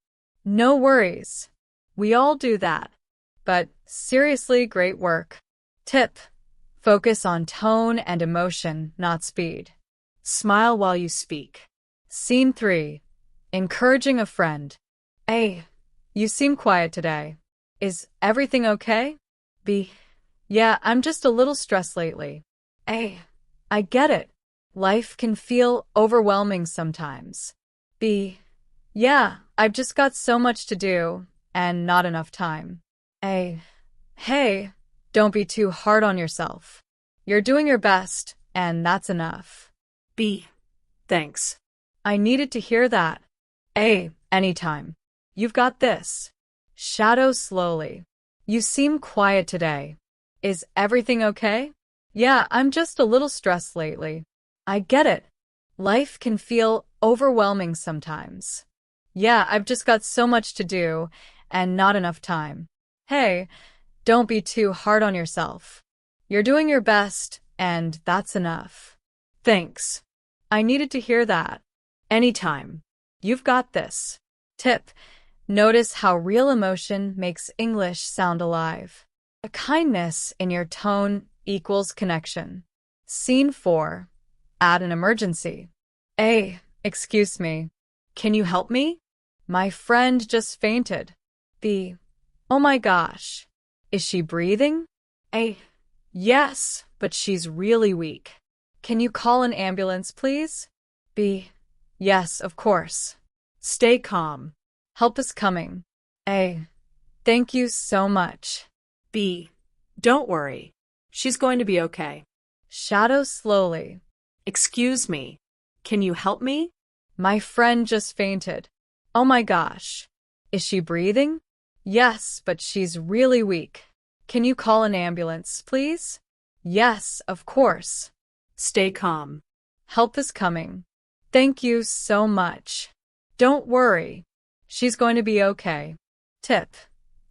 [SPEAKER 1] No worries. We all do that. But seriously, great work. Tip. Focus on tone and emotion, not speed.
[SPEAKER 2] Smile while you speak.
[SPEAKER 1] Scene 3. Encouraging a friend. A. You seem quiet today. Is everything okay? B. Yeah, I'm just a little stressed lately. A. I get it. Life can feel overwhelming sometimes. B. Yeah, I've just got so much to do and not enough time. A. Hey, don't be too hard on yourself. You're doing your best, and that's enough.
[SPEAKER 2] B. Thanks.
[SPEAKER 1] I needed to hear that. A. Anytime. You've got this. Shadow slowly. You seem quiet today. Is everything okay? Yeah, I'm just a little stressed lately. I get it. Life can feel overwhelming sometimes. Yeah, I've just got so much to do and not enough time. Hey, don't be too hard on yourself. You're doing your best, and that's enough.
[SPEAKER 2] Thanks.
[SPEAKER 1] I needed to hear that.
[SPEAKER 2] Anytime.
[SPEAKER 1] You've got this. Tip. Notice how real emotion makes English sound alive. A kindness in your tone equals connection. Scene 4. Add an emergency. A. Excuse me. Can you help me? My friend just fainted. B. Oh my gosh. Is she breathing? A. Yes, but she's really weak. Can you call an ambulance, please? B. Yes, of course.
[SPEAKER 2] Stay calm.
[SPEAKER 1] Help is coming. A. Thank you so much.
[SPEAKER 2] B. Don't worry. She's going to be okay.
[SPEAKER 1] Shadow slowly.
[SPEAKER 2] Excuse me. Can you help me?
[SPEAKER 1] My friend just fainted. Oh my gosh. Is she breathing? Yes, but she's really weak. Can you call an ambulance, please? Yes, of course.
[SPEAKER 2] Stay calm.
[SPEAKER 1] Help is coming. Thank you so much. Don't worry. She's going to be okay. Tip.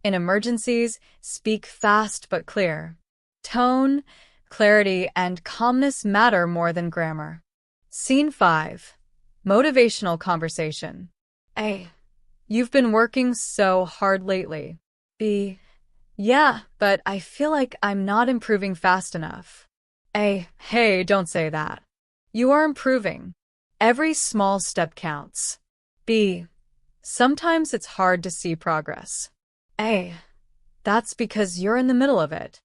[SPEAKER 1] In emergencies, speak fast but clear. Tone, clarity, and calmness matter more than grammar. Scene 5. Motivational conversation. A. You've been working so hard lately. B. Yeah, but I feel like I'm not improving fast enough. A. Hey, don't say that. You are improving. Every small step counts. B. Sometimes it's hard to see progress. A. That's because you're in the middle of it.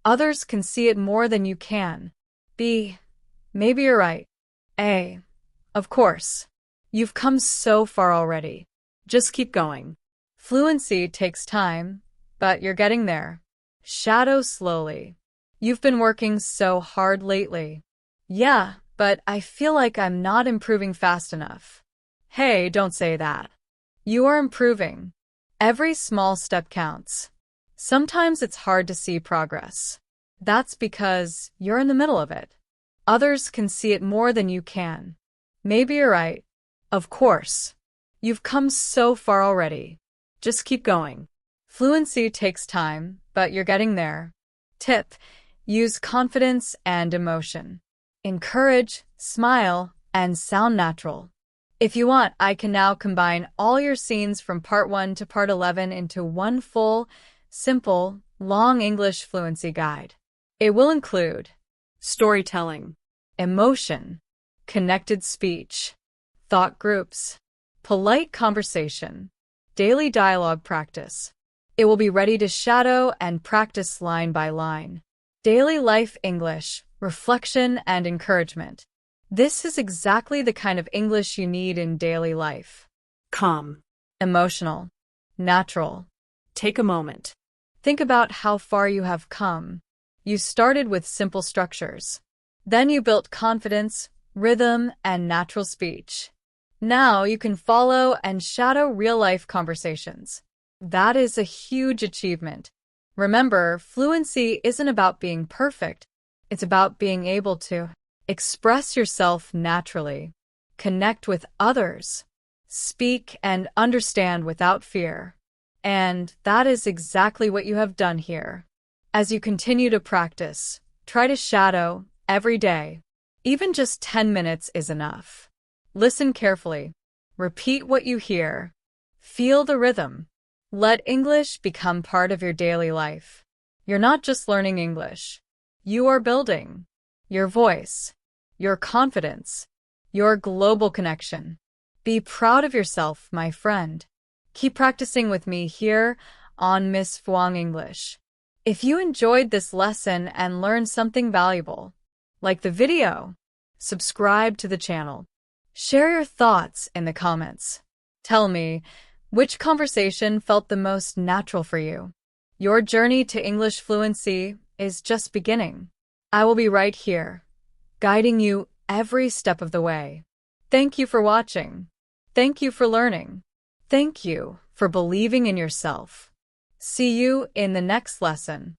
[SPEAKER 1] Others can see it more than you can. B. Maybe you're right. A. Of course. You've come so far already. Just keep going. Fluency takes time, but you're getting there. Shadow slowly. You've been working so hard lately. Yeah, but I feel like I'm not improving fast enough. Hey, don't say that. You are improving. Every small step counts. Sometimes it's hard to see progress. That's because you're in the middle of it. Others can see it more than you can. Maybe you're right. Of course. You've come so far already. Just keep going. Fluency takes time, but you're getting there. Tip. Use confidence and emotion. Encourage, smile, and sound natural. If you want, I can now combine all your scenes from Part 1 to Part 11 into one full, simple, long English fluency guide. It will include
[SPEAKER 2] storytelling,
[SPEAKER 1] emotion, connected speech, thought groups, polite conversation, daily dialogue practice. It will be ready to shadow and practice line by line. Daily life English, reflection, and encouragement. This is exactly the kind of English you need in daily life.
[SPEAKER 2] Calm,
[SPEAKER 1] emotional, natural.
[SPEAKER 2] Take a moment.
[SPEAKER 1] Think about how far you have come. You started with simple structures. Then you built confidence, rhythm, and natural speech. Now you can follow and shadow real-life conversations. That is a huge achievement. Remember, fluency isn't about being perfect. It's about being able to express yourself naturally, connect with others, speak and understand without fear. And that is exactly what you have done here. As you continue to practice, try to shadow every day. Even just 10 minutes is enough. Listen carefully. Repeat what you hear. Feel the rhythm. Let English become part of your daily life. You're not just learning English. You are building your voice, your confidence, your global connection. Be proud of yourself, my friend. Keep practicing with me here on Miss Fuang English. If you enjoyed this lesson and learned something valuable, like the video, subscribe to the channel. Share your thoughts in the comments. Tell me, which conversation felt the most natural for you? Your journey to English fluency is just beginning. I will be right here, guiding you every step of the way. Thank you for watching. Thank you for learning. Thank you for believing in yourself. See you in the next lesson.